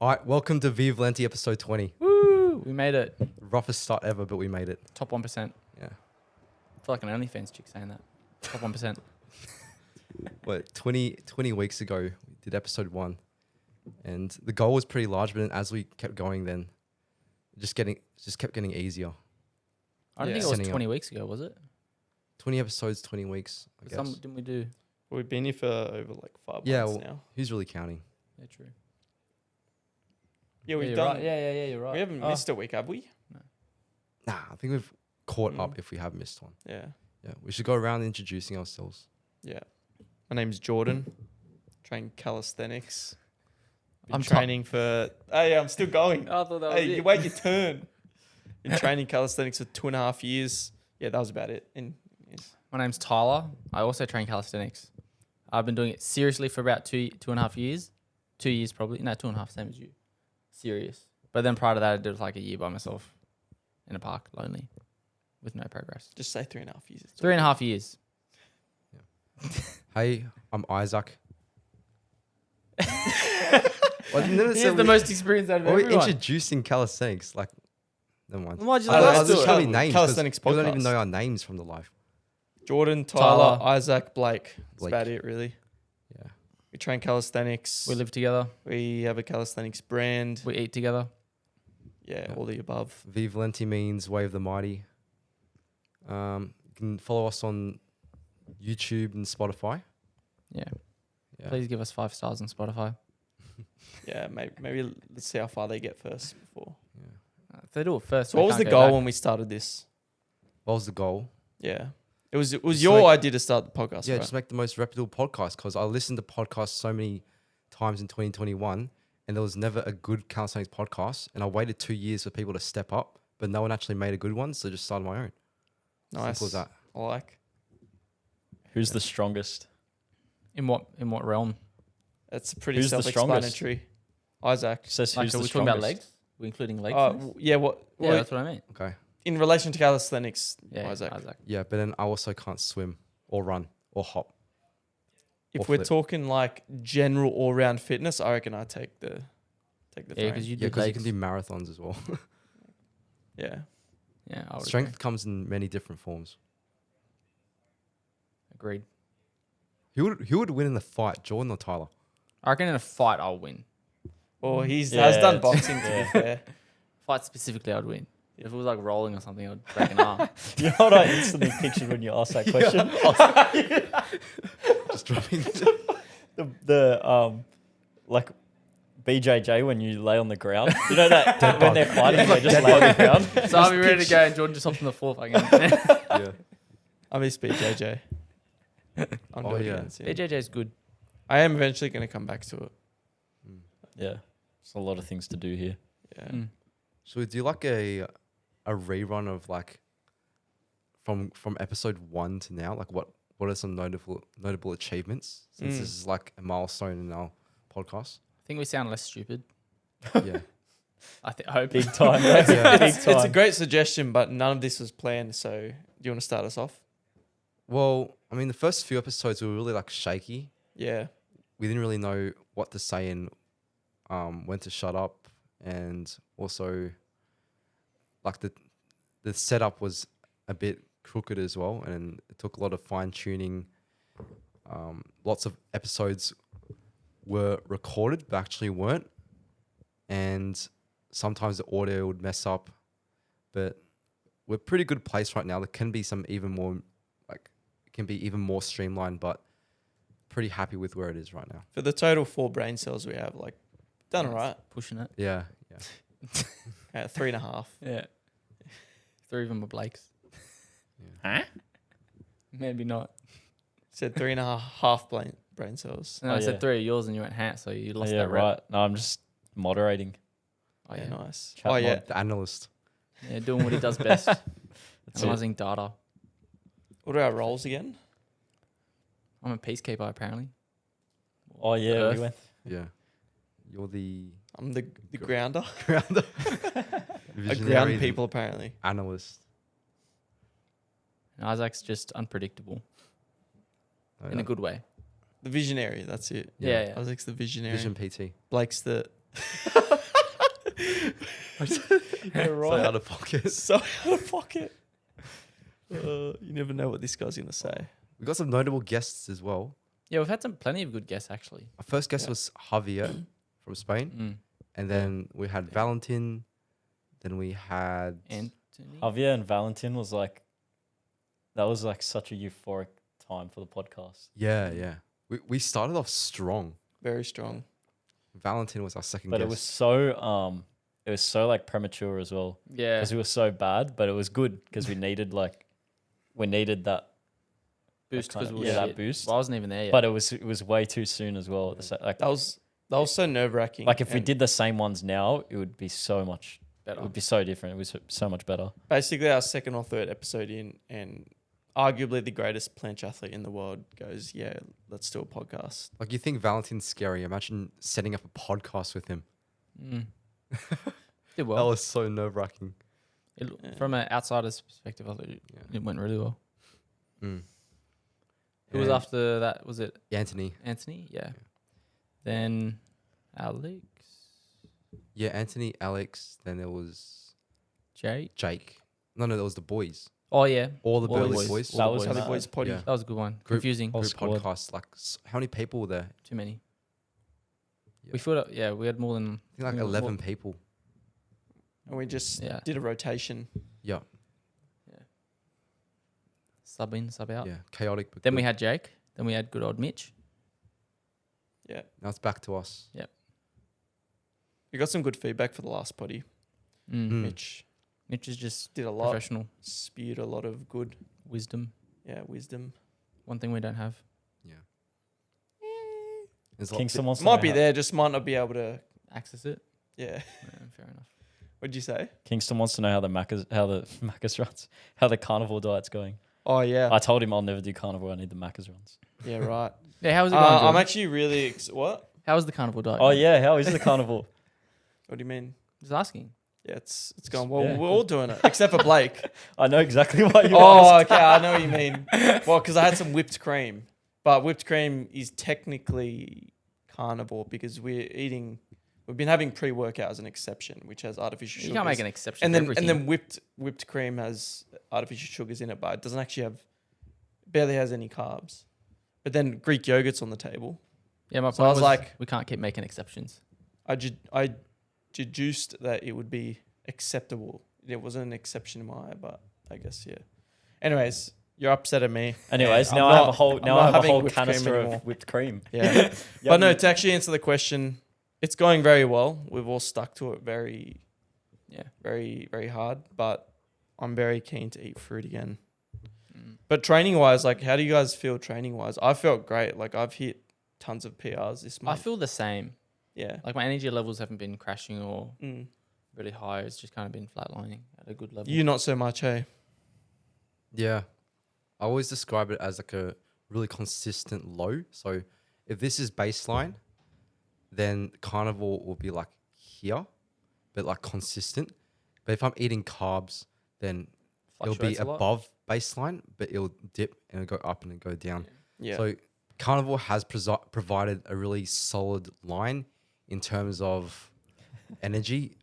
All right, welcome to Vive Lenti episode 20. Woo! We made it. Roughest start ever, but we made it. Top 1%. Yeah. I feel like an OnlyFans chick saying that. Top 1%. What, 20 weeks ago, we did episode 1. And the goal was pretty large, but then as we kept going, then it just kept getting easier. I don't Yeah. think it was Setting 20 weeks ago, was it? 20 episodes, 20 weeks, I guess. Didn't we do? We've been here for over like 5 Yeah, months well, now. Who's really counting? Yeah, true. Yeah, we've you're done. Right. Yeah, you're right. We haven't missed a week, have we? Nah, I think we've caught up if we have missed one. Yeah. Yeah, we should go around introducing ourselves. Yeah. My name's Jordan. Train calisthenics. Been I'm training for. Hey, I'm still going. I thought that was Hey, it. you wait your turn. Been training calisthenics for 2.5 years. Yeah, that was about it. And yes. My name's Tyler. I also train calisthenics. I've been doing it seriously for about 2.5 years. 2 years probably. No, 2.5, same as you. Serious. But then prior to that, I did like a year by myself in a park, lonely, with no progress. Just say 3.5 years. It's 3.5 years. Hey, I'm Isaac. He's the most experienced out of We're everyone. introducing calisthenics. Like, never mind. Why'd you I let don't us know, do it's it? Tell me names. 'cause Calisthenics people don't even podcast. know our names from the live. Jordan, Tyler, Tyler. Isaac, Blake. That's Blake. about it, really. Yeah. We train calisthenics. We live together. We have a calisthenics brand. We eat together. Yeah, Yeah. all the above. Vive Lenti means Wave the Mighty. You can follow us on YouTube and Spotify. Yeah. Yeah. Please give us 5 stars on Spotify. Yeah, maybe let's see how far they get first before. If they do it first, So what was the goal when we started this? What was the goal? Yeah. It was Just your like- idea to start the podcast, Yeah, right? just make the most reputable podcast, because I listened to podcasts so many times in 2021 and there was never a good calisthenics podcast. And I waited 2 years for people to step up, but no one actually made a good one. So I just started my own. Nice. Simple as that. I like. Who's the strongest? In what realm? It's pretty Who's the self-explanatory. Isaac. Says Like, who's are the we talking about strongest? legs? We're including legs? Oh, in this? yeah. Yeah, Well, that's what I mean. Okay. in relation to calisthenics, Yeah, Isaac. Yeah, but then I also can't swim or run or hop. If or we're flip. talking like general all-round fitness, I reckon I take the Yeah, frame. because you Yeah, do because you legs. can do marathons as well. Yeah. Yeah, I would Strength comes in many different forms. Agreed. Who would win in the fight, Jordan or Tyler? I reckon in a fight I'll win. Well, he's Yeah, has done it's- boxing, to yeah. be fair. Fight specifically, I'd win. If it was like rolling or something, I'd break an arm. You know what I instantly pictured when you asked that question? Just dropping. the like BJJ when you lay on the ground. You know that when they're fighting, they just lay on the ground. So I'll be ready to go, and Jordan just hops on the floor. Fucking. Yeah. I miss BJJ. I'm Oh, doing yeah. it soon. BJJ's good. I am eventually going to come back to it. Yeah, there's a lot of things to do here. Yeah. Mm. Should we do like a rerun of like from episode 1 to now? Like what are some notable achievements since this is like a milestone in our podcast? I think we sound less stupid. Yeah. I hope. Big time, right? Yeah. Big time. It's a great suggestion, but none of this was planned. So, do you want to start us off? Well, I mean, the first few episodes were really like shaky. Yeah. We didn't really know what to say and when to shut up, and also like the setup was a bit crooked as well, and it took a lot of fine tuning. Lots of episodes were recorded but actually weren't, and sometimes the audio would mess up, but we're pretty good place right now. There can be some even more like it can be even more streamlined, but pretty happy with where it is right now. For the total 4 brain cells we have, like, done all right. Pushing it. Yeah. 3.5. Yeah. 3 of them are Blake's. Huh? Maybe not. Said 3.5 brain cells. And Oh, I said yeah. 3 of yours, and you went hat, so you lost yeah, that rep. right. No, I'm just moderating. Oh Yeah, yeah. nice. Chat Oh, yeah. mod. The analyst. Yeah, doing what he does best. That's it. Analyzing data. What are our roles again? I'm a peacekeeper, apparently. Oh yeah, Earth. we went. Yeah. You're the I'm the grounder. grounder. I ground people, apparently. Analyst. And Isaac's just unpredictable Oh, in a good way. The visionary, that's it. Yeah, yeah. Isaac's the visionary. Vision PT. Blake's the You're So right. out of pocket. So out of pocket. You never know what this guy's gonna say. We got some notable guests as well. Yeah, we've had plenty of good guests actually. Our first guest Yeah. was Javier from Spain, Mm. and then we had Valentin. Then we had Anthony. Javier and Valentin was like, that was like such a euphoric time for the podcast. yeah. We started off strong. Very strong. Valentin was our second But guest. it was so like premature as well Yeah. because we were so bad, but it was good because we needed that Boost kind because of- we were yeah, that shit. boost. Well, I wasn't even there yet. But it was way too soon as well. Like That was so nerve wracking. like if we did the same ones now, it would be so much. better. It would be so different. It was so much better. basically our second or third episode in, and arguably the greatest planche athlete in the world goes, yeah, let's do a podcast. Like, you think Valentin's scary? Imagine setting up a podcast with him. Mm. Did That well. was so nerve wracking. Yeah. From an outsider's perspective, I thought it went really well. Mm. Who was And after that? Was it Anthony. Anthony? Yeah. Then Alex, Yeah, Anthony, Alex. Then there was Jake. Jake. No, there was the boys. Oh yeah, All the All the Burley boys. boys. All That the was boys. Other boys potty. Yeah. that was a good one. Group- Confusing. Whole Group squad. podcast. Like, how many people were there? Too many. Yeah. We filled up. Yeah, we had more than I think like we had 11 more- people. And we just Yeah. did a rotation. Yeah, Sub in, sub out. yeah. Chaotic. But Then good. we had Jake. Then we had good old Mitch. Yeah. Now it's back to us. We got some good feedback for the last potty. Mm. Mitch Mitch is just did a lot, professional spewed a lot of good, wisdom. wisdom. One thing we don't have. Yeah. There's a lot- Kingston wants to Might know be how- there, just might not be able to. Access it. Yeah. Yeah, fair enough. What'd you say? Kingston wants to know how the Macca's runs, how the carnivore diet's going. Oh yeah, I told him I'll never do carnivore. I need the Macca's runs. yeah, right. Yeah, how was it going? I'm Jordan? actually really what? How was the carnival diet? Oh going? yeah, how is the carnivore? What do you mean? Just asking. Yeah, it's going well. Yeah, We're cool. all doing it except for Blake. I know exactly what you Oh, asked. okay, I know what you mean. Well, because I had some whipped cream, but whipped cream is technically carnivore because we've been having pre-workout as an exception, which has artificial You sugars. can't make an exception. and for then everything. and then whipped cream has artificial sugars in it, but it doesn't actually barely has any carbs. But then Greek yogurt's on the table. yeah, my so point I was like- we can't keep making exceptions. I deduced that it would be acceptable. It wasn't an exception in my eye, but I guess yeah. Anyways, you're upset at me. Anyways, I'm now I have a not- whole I'm not I have a having whole whipped cream canister anymore. of whipped cream. Yeah. But no, Yummy. to actually answer the question, it's going very well. We've all stuck to it very, Yeah. very, very hard. But I'm very keen to eat fruit again. Mm. But training wise, like, how do you guys feel training wise? I felt great. Like, I've hit tons of PRs this I month. feel the same. yeah. Like my energy levels haven't been crashing or Mm. really high. It's just kind of been flatlining at a good level. You not so much, hey? Yeah. I always describe it as like a really consistent low. So if this is baseline, then carnivore will be like here, but like consistent. But if I'm eating carbs, then it'll be Fluctuates a lot. above baseline, but it'll dip and it'll go up and it'll go down. Yeah. So carnivore has provided a really solid line in terms of energy.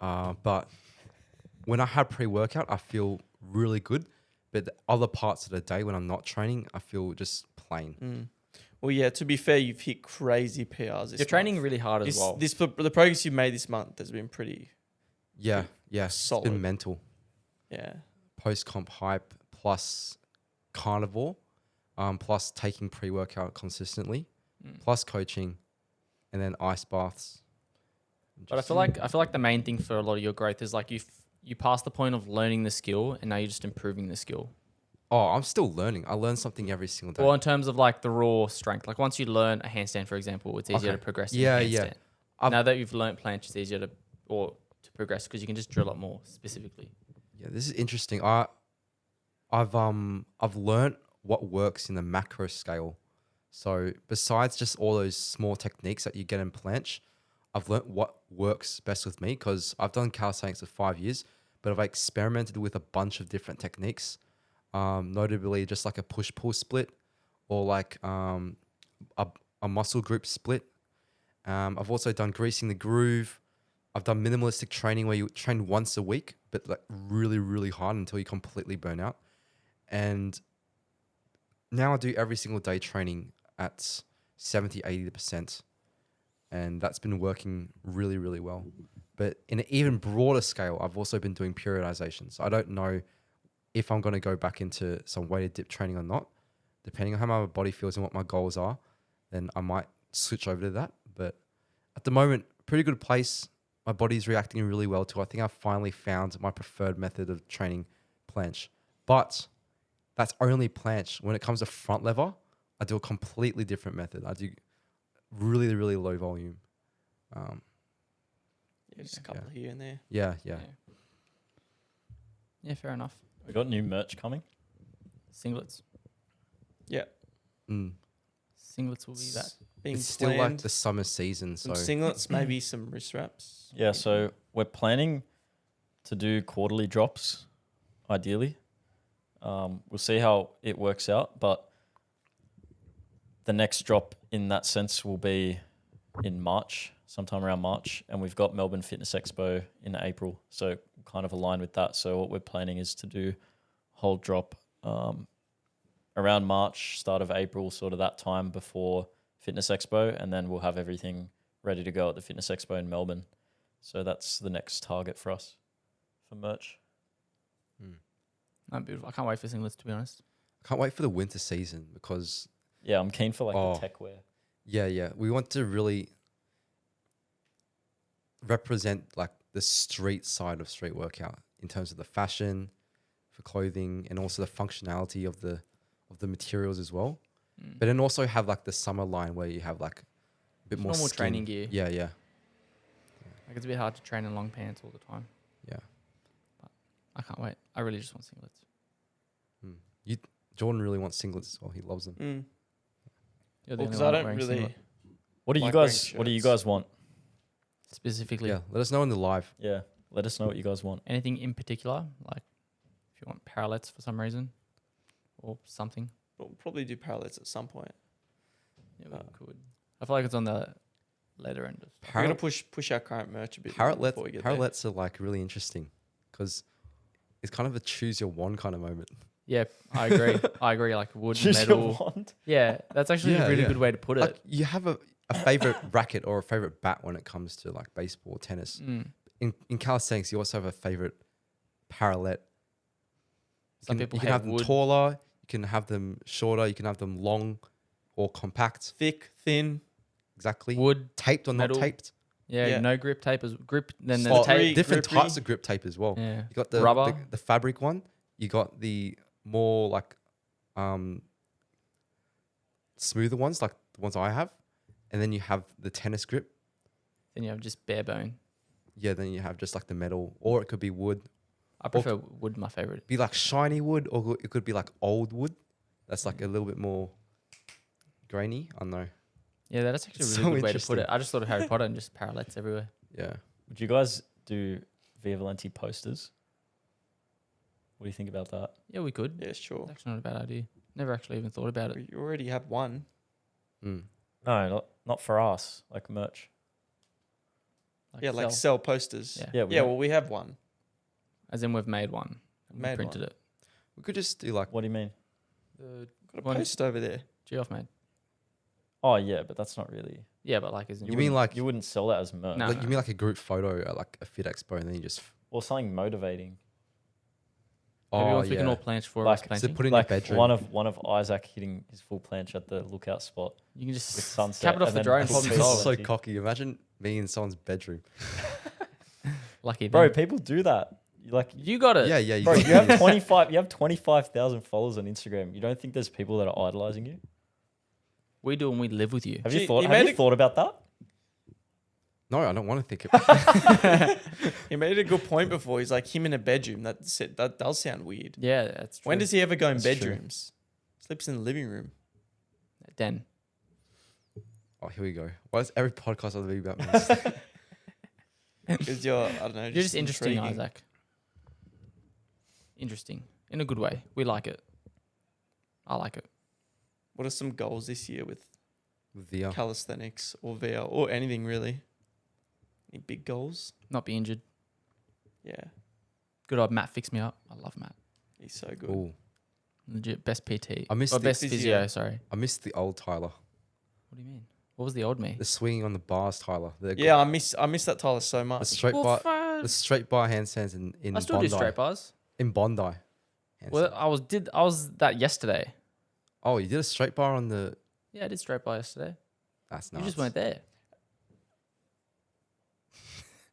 But when I have pre-workout, I feel really good. But the other parts of the day when I'm not training, I feel just plain. Mm. Well, yeah, to be fair, you've hit crazy PRs this You're training month. really hard as well. The progress you've made this month has been pretty, Yeah, yeah. It's Solid. been mental. yeah. Post-comp hype plus carnivore, plus taking pre-workout consistently, Mm. plus coaching, and then ice baths. But I feel like the main thing for a lot of your growth is like you pass the point of learning the skill and now you're just improving the skill. Oh, I'm still learning. I learn something every single day. Or in terms of like the raw strength, like once you learn a handstand, for example, it's easier Okay. to progress. Yeah, in a yeah. handstand. I've- Now that you've learnt planche, it's easier to progress because you can just drill it more specifically. Yeah, this is interesting. I've learned what works in the macro scale. So besides just all those small techniques that you get in planche, I've learned what works best with me because I've done calisthenics for 5 years, but I've experimented with a bunch of different techniques, notably just like a push-pull split or like a muscle group split. I've also done greasing the groove. I've done minimalistic training where you train once a week, but like really, really hard until you completely burn out. And now I do every single day training at 70, 80%. And that's been working really, really well. But in an even broader scale, I've also been doing periodization. So I don't know if I'm going to go back into some weighted dip training or not. Depending on how my body feels and what my goals are, then I might switch over to that. But at the moment, pretty good place. My body's reacting really well to. I think I've finally found my preferred method of training, planche. But that's only planche. When it comes to front lever, I do a completely different method. I do really, really low volume. Yeah, just a couple here and there. Yeah. Yeah, fair enough. We got new merch coming. Singlets. Yeah, Mm. Singlets will be that. being It's still like planned. the summer season, so Some singlets, maybe some wrist wraps. Yeah, so we're planning to do quarterly drops, ideally. We'll see how it works out, but the next drop in that sense will be in March, sometime around March, and we've got Melbourne Fitness Expo in April, so kind of aligned with that. So what we're planning is to do whole drop around March, start of April, sort of that time before Fitness Expo, and then we'll have everything ready to go at the Fitness Expo in Melbourne. So that's the next target for us for merch. No, beautiful. I can't wait for singlets, to be honest. I can't wait for the winter season because Yeah, I'm keen for like Oh. the tech wear. yeah, we want to really represent like the street side of street workout in terms of the fashion for clothing and also the functionality of the materials as well. But then also have like the summer line where you have like a bit Just more normal skin. training gear. Yeah. Like it's a bit hard to train in long pants all the time. Yeah. But I can't wait. I really just want singlets. Jordan really wants singlets as well. He loves them. Mm. You're the Well, only because one I don't wearing really. singlet. What do you Like wearing guys What do you shirts. guys want? Specifically, Yeah. Let us know in the live. Yeah, let us know what you guys want. anything in particular, like if you want parallettes for some reason or something. We'll probably do parallels at some point. Yeah, we could. I feel like it's on the later end of stuff. We're gonna push our current merch a bit more before we get there. Parallettes are like really interesting because it's kind of a choose your one kind of moment. Yeah, I agree. I agree. Like wood, Choose metal. your wand. Yeah, that's actually Yeah, a really yeah. good way to put it. Like you have a favorite racket or a favorite bat when it comes to like baseball, tennis. In calisthenics, you also have a favorite parallel. Some people you can hate have them wood. taller, you can have them shorter, you can have them long or compact. Thick, thin. Exactly. Wood, Taped or metal. not taped. yeah, Yeah. no grip tape is grip. Then Slippery. there's tape. Different grippery. types of grip tape as well. Yeah, You got the Rubber. the fabric one. You got the more like smoother ones, like the ones I have, and then you have the tennis grip. then you have just bare bone. Yeah, then you have just like the metal, or it could be wood. I prefer wood. My favorite. Be like shiny wood, or it could be like old wood. That's like a little bit more grainy. I don't know. Yeah, that's actually a It's really so good way to put interesting. it. I just thought of Harry Potter and just parallettes everywhere. Yeah. Would you guys do Via Valenti posters? What do you think about that? Yeah, we could. Yeah, sure. It's actually not a bad idea. Never actually even thought about it. You already have one. Mm. No, not for us. Like merch. Yeah, like sell. sell posters. Yeah. Yeah, Yeah, well, we have one. As in we've made one. We Made printed one. it. We could just do like What do you mean? The Got a One- post over there. Geoff made. Oh yeah, but that's not really. Yeah, but like as in You mean like You wouldn't sell that as merch. No. like you mean like a group photo at like a fit expo, and then you just Or something motivating. maybe oh once we can yeah. all planche for Like, us So planting. put in Like your bedroom. one of Isaac hitting his full planche at the lookout spot. You can with just sunset cap it off and the then drone. put Problem Via This is solved. so Valenti. cocky. Imagine me in someone's bedroom. Lucky Bro, them. people do that. You like, You got it. Yeah, yeah. You bro, got you have these- 25,000 followers on Instagram. You don't think there's people that are idolizing you? We do and we live with you. Have Gee, you thought? he Have made you a- thought about that? No, I don't want to think it. He made a good point before. He's like him in a bedroom. That does sound weird. Yeah, that's true. When does he ever go in That's true. bedrooms? Sleeps in the living room. Den. Oh, here we go. Why is every podcast I've been about me? Because you're, I don't know. You're just interesting, intriguing. Isaac. Interesting. In a good way. We like it. I like it. What are some goals this year with VIA. calisthenics or VIA or anything really? Any big goals? Not be injured. Yeah, Good old Matt fixed me up. I love Matt. he's so good. Ooh, Legit best PT. I missed or the best physio. physio. Sorry. I missed the old Tyler. What do you mean? What was the old me? The swinging on the bars, Tyler. Yeah, I miss that Tyler so the much. straight bar, the straight bar handstands in I still Bondi. do straight bars. In Bondi. Well, handstand. I was that yesterday. Oh, you did a straight bar on the. Yeah, I did straight bar yesterday. That's You nuts. just weren't there.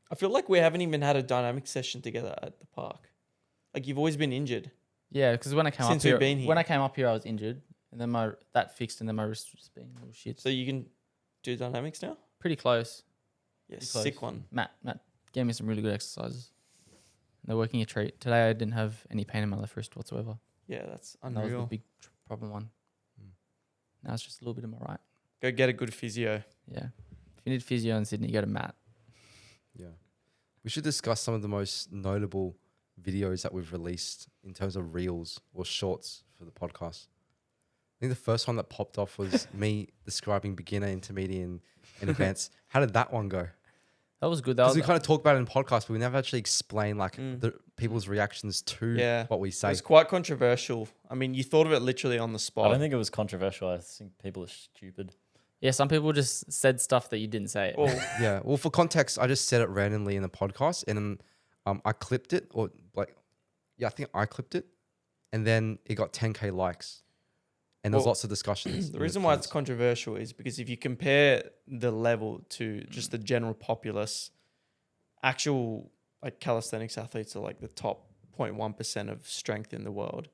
I feel like we haven't even had a dynamic session together at the park. Like you've always been injured. Yeah, because when I came Since up here, we've been here. when I came up here, I was injured, and then that fixed, and then my wrist was being a little shit. So you can do dynamics now? Pretty close. Yes, Pretty close. sick one. Matt gave me some really good exercises. They're working a treat. Today I didn't have any pain in my left wrist whatsoever. Yeah, that's And that was the unreal. big problem one. Mm. Now it's just a little bit of my right. Go get a good physio. Yeah. If you need physio in Sydney, go to Matt. Yeah. We should discuss some of the most notable videos that we've released in terms of reels or shorts for the podcast. I think the first one that popped off was me describing beginner, intermediate, and advanced. How did that one go? That was good. That Because was we kind of talk about it in podcasts, but we never actually explain Mm. the people's reactions to Yeah. what we It say. was quite controversial. I mean, you thought of it literally on the spot. I don't think it was controversial. I think people are stupid. yeah. Some people just said stuff that you didn't say. Well, Yeah. Well, for context, I just said it randomly in the podcast, and then I clipped it, or I think I clipped it, and then it got 10K likes, and there was Well, lots of discussions. the in reason why it's comments. controversial is because if you compare the level to just the general populace, actual like calisthenics athletes are like the top 0.1% of strength in the world.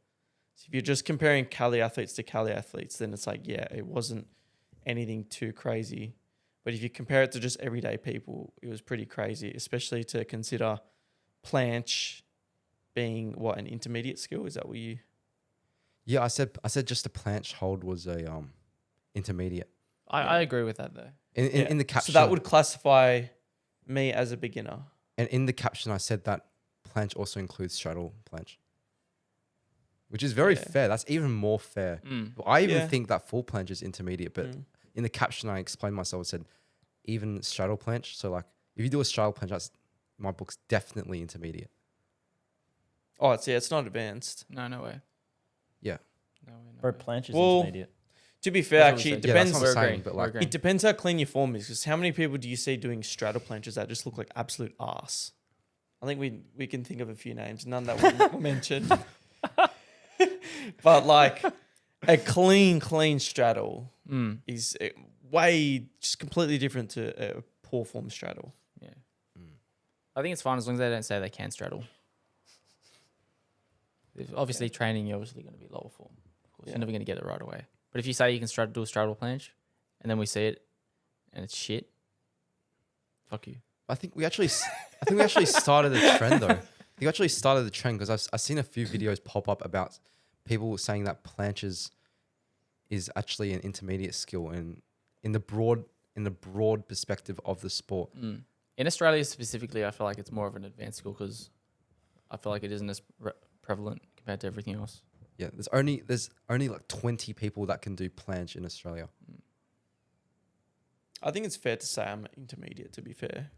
So if you're just comparing Cali athletes to Cali athletes, then it's like, yeah, it wasn't anything too crazy. But if you compare it to just everyday people, it was pretty crazy, especially to consider planche being what, an intermediate skill? Is that what you? Yeah, I said just a planche hold was a intermediate. I agree with that though. In the caption, So that would classify me as a beginner. and in the caption I said that planche also includes straddle planche, which is very Yeah. fair. That's even more fair. Mm. I even Yeah. think that full planche is intermediate, but Mm. in the caption I explained myself. I said even straddle planche. So like if you do a straddle planche, that's my book's definitely intermediate. Oh, it's not advanced. No way. Yeah. No way. No Bro, way. planche is Well, intermediate. To be fair, That's what we actually, it said. Yeah, that's depends. what I'm We're saying, agreeing. but We're like agreeing. It depends how clean your form is. Because how many people do you see doing straddle planches that just look like absolute ass? I think we can think of a few names, none that we mentioned. But like a clean straddle Mm. is way just completely different to a poor form straddle. Yeah. Mm. I think it's fine as long as they don't say they can straddle. If obviously training, you're obviously going to be lower form. Of course, Yeah. you're never going to get it right away. But if you say you can do a straddle planche, and then we see it, and it's shit, fuck you. I think we actually started the trend though. You actually started the trend because I've seen a few videos pop up about people saying that planches is actually an intermediate skill and in the broad perspective of the sport. Mm. In Australia specifically, I feel like it's more of an advanced skill because I feel like it isn't as prevalent compared to everything else. Yeah, there's only like 20 people that can do planche in Australia. I think it's fair to say I'm intermediate. To be fair,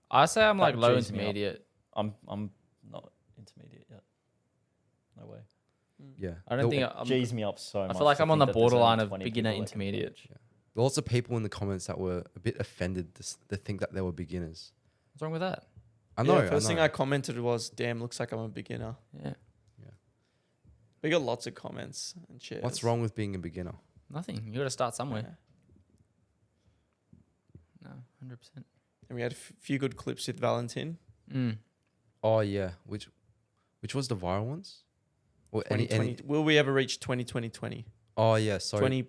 I say I'm like That low G's me up. intermediate. I'm not intermediate yet. No way. Yeah, I don't There- think I'm, G's me up so much. I feel like to I'm on think the that there's only borderline of 20 beginner people that can intermediate. planche. lots of people in the comments that were a bit offended to think that they were beginners. What's wrong with that? I know. Yeah, first I thing know. I commented was, "Damn, looks like I'm a beginner." Yeah, We got lots of comments and shares. What's wrong with being a beginner? nothing. You got to start somewhere. Yeah. No, 100%. And we had a few good clips with Valentin. Mm. Oh yeah, which was the viral ones? Or any 2020. Will we ever reach 2020? Oh yeah, sorry. 20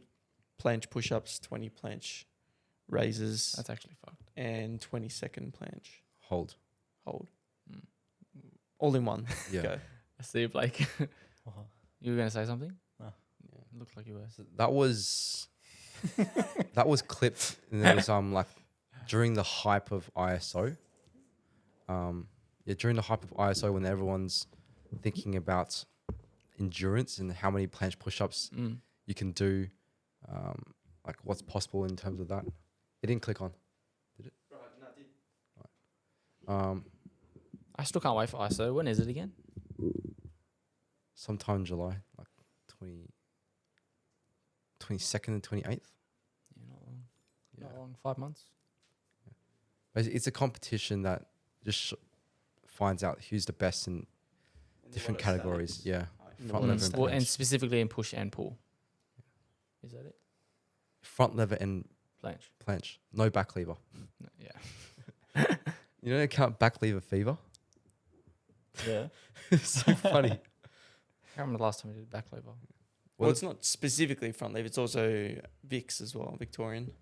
planche push-ups, 20 planche raises, That's actually fucked. and 20-second planche Hold. hold. Mm. All in one. Yeah. Go. I see, Blake. You were going to say something? No. Yeah, it looked like you were. So that was clipped and it was like during the hype of ISO. During the hype of ISO when everyone's thinking about endurance and how many planche push-ups Mm. you can do. like what's possible in terms of that. It didn't click on. I still can't wait for ISO. When is it again? Sometime in July, like 22nd and 28th. Yeah, not long. Not long. 5 months. It's a competition that just finds out who's the best in different categories. Yeah. Front lever and Well, and planche. specifically in push and pull. Is that it? Front lever and Planche. planche. No back lever. No, yeah. You don't count back lever fever? Yeah. It's so funny. I can't remember the last time we did back lever. Well, it's not specifically front lever. It's also Vicks as well, Victorian.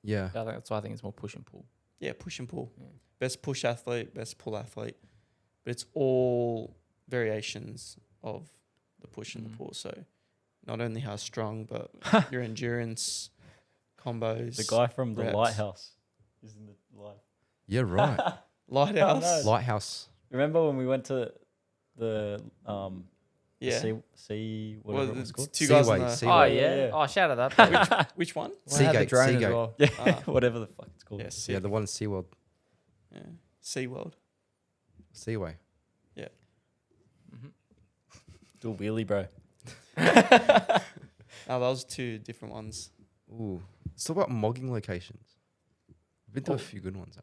Yeah. Yeah, that's why I think it's more push and pull. Yeah, push and pull. Yeah. Best push athlete, best pull athlete. But it's all variations of the push and the Mhm. pull. So not only how strong, but your endurance, combos. The guy from the reps. lighthouse is in the live. Yeah, right. Lighthouse. No. Lighthouse. Remember when we went to the Yeah. sea Well, whatever it was it's called? two guys on Seaway, the, Seaway. Oh, Seaway. yeah. Yeah. Oh, shout out that. Which one? Well, I had the Seagate, drone as Seagate. well. Yeah, Ah. whatever the fuck it's called. Yeah, Yeah, the one in SeaWorld. Yeah. SeaWorld. Seaway. Mhm. Do a wheelie, bro. Oh, that was two different ones. Ooh. It's all about mogging locations. We've been to Oh. a few good ones, eh?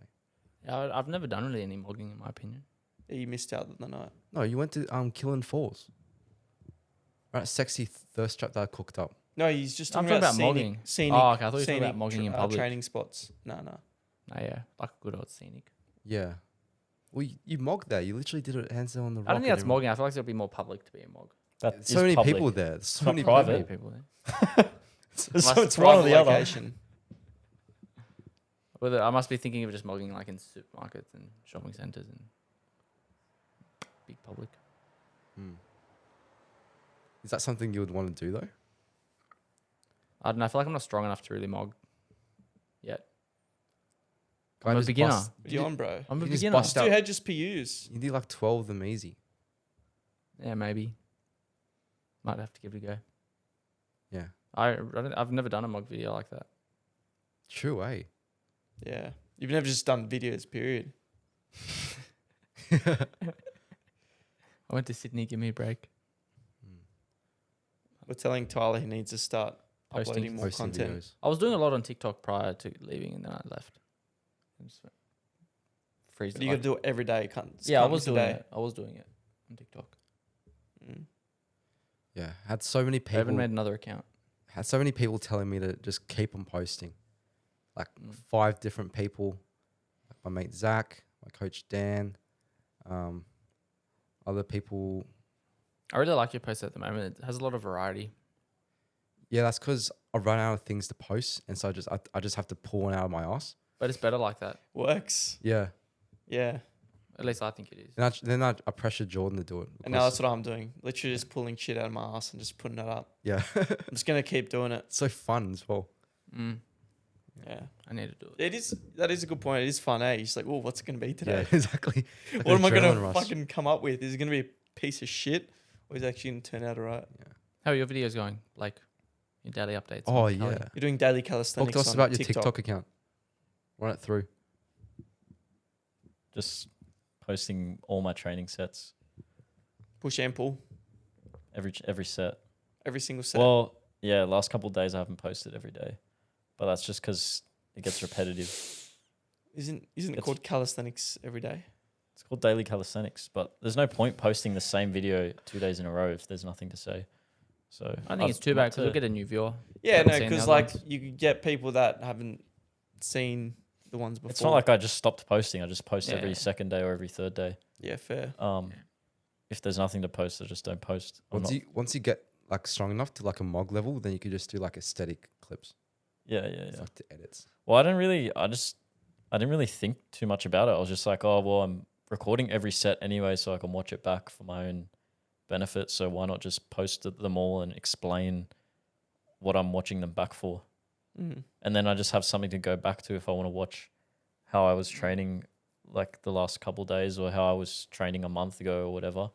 Yeah, I've never done really any mogging, in my opinion. Yeah, you missed out the night. No, you went to Killen Falls. Right, sexy thirst trap that I cooked up. No, he's just I'm talking talking about about scenic, mogging. scenic. Oh, okay. I thought you were talking scenic about mogging in tra- public. training spots. No. Oh, yeah. Like a good old scenic. Yeah. Well, you mogged there. You literally did it hands on the rock. I don't think and that's everything. mogging. I feel like there'll be more public to be a mog. That There's is so many public. people there. There's so not many private. Many people. people there. So Unless it's one or private the other. location. Whether I must be thinking of just mogging like in supermarkets and shopping centres and big public. Hmm. Is that something you would want to do though? I don't know. I feel like I'm not strong enough to really mog yet. Guy I'm a just beginner. bust- You on, bro? I'm a you just beginner. bust Just do out. head just PUs. You do like 12 of them easy. Yeah, maybe. Might have to give it a go. Yeah. I've never done a mog video like that. True, eh? Yeah. You've never just done videos, period. I went to Sydney. Give me a break. We're telling Tyler he needs to start Posting- uploading more Posting content. videos. I was doing a lot on TikTok prior to leaving, and then I left. I just went freeze. But you got to do it every day. Can't, Yeah, I can't was miss a doing day. it. I was doing it on TikTok. Mm. Yeah. Had so many I haven't people made another account. had so many people telling me to just keep on posting. Like Mm. 5 different people. Like my mate Zach, my coach Dan, other people. I really like your post at the moment. It has a lot of variety. Yeah, that's because I run out of things to post, and so I just have to pull one out of my ass. But it's better like that. Works. Yeah. Yeah. At least I think it is. And then I pressured Jordan to do it. And now because- that's what I'm doing. Literally just pulling shit out of my ass and just putting it up. yeah, I'm just going to keep doing it. it's so fun as well. Mm, Yeah. I need to do it. That is a good point. It is fun, eh? You're just like, oh, what's it going to be today? Yeah, exactly. Like What an am I going adrenaline to rush. fucking come up with? Is it going to be a piece of shit or is it actually going to turn out all right? How are your videos going? Like your daily updates? Oh on Cali? yeah. You're doing daily Talk calisthenics to us on about your TikTok account. Run it through. Just posting all my training sets Push and pull. every set. Every single set. Well, yeah, last couple of days I haven't posted every day, but that's just because it gets repetitive. Isn't it it's- called calisthenics every day? It's called daily calisthenics, but there's no point posting the same video 2 days in a row if there's nothing to say. So I think it's too bad because we'll get a new viewer. Yeah, Haven't no, seen the because other like ones. you could get people that haven't seen the ones before. It's not like I just stopped posting. I just post Yeah. every second day or every third day. Yeah, fair. If there's nothing to post, I just don't post. Once you get like strong enough to like a mog level, then you could just do like aesthetic clips. Yeah. It's like the edits. Well, I didn't really think too much about it. I was just like, oh well, I'm recording every set anyway, so I can watch it back for my own benefit. So why not just post them all and explain what I'm watching them back for? Mm. And then I just have something to go back to if I want to watch how I was training like the last couple days or how I was training a month ago or whatever.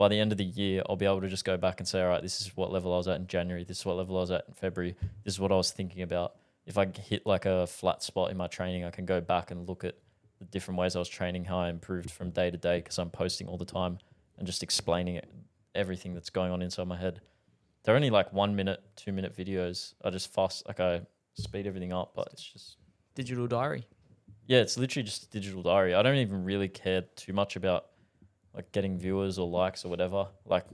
by the end of the year, I'll be able to just go back and say, all right, this is what level I was at in January. This is what level I was at in February. This is what I was thinking about. If I hit like a flat spot in my training, I can go back and look at the different ways I was training, how I improved from day to day, because I'm posting all the time and just explaining everything that's going on inside my head. They're only like 1 minute, 2 minute videos. I just I speed everything up, but it's just, Digital diary. yeah, it's literally just a digital diary. I don't even really care too much about like getting viewers or likes or whatever. Like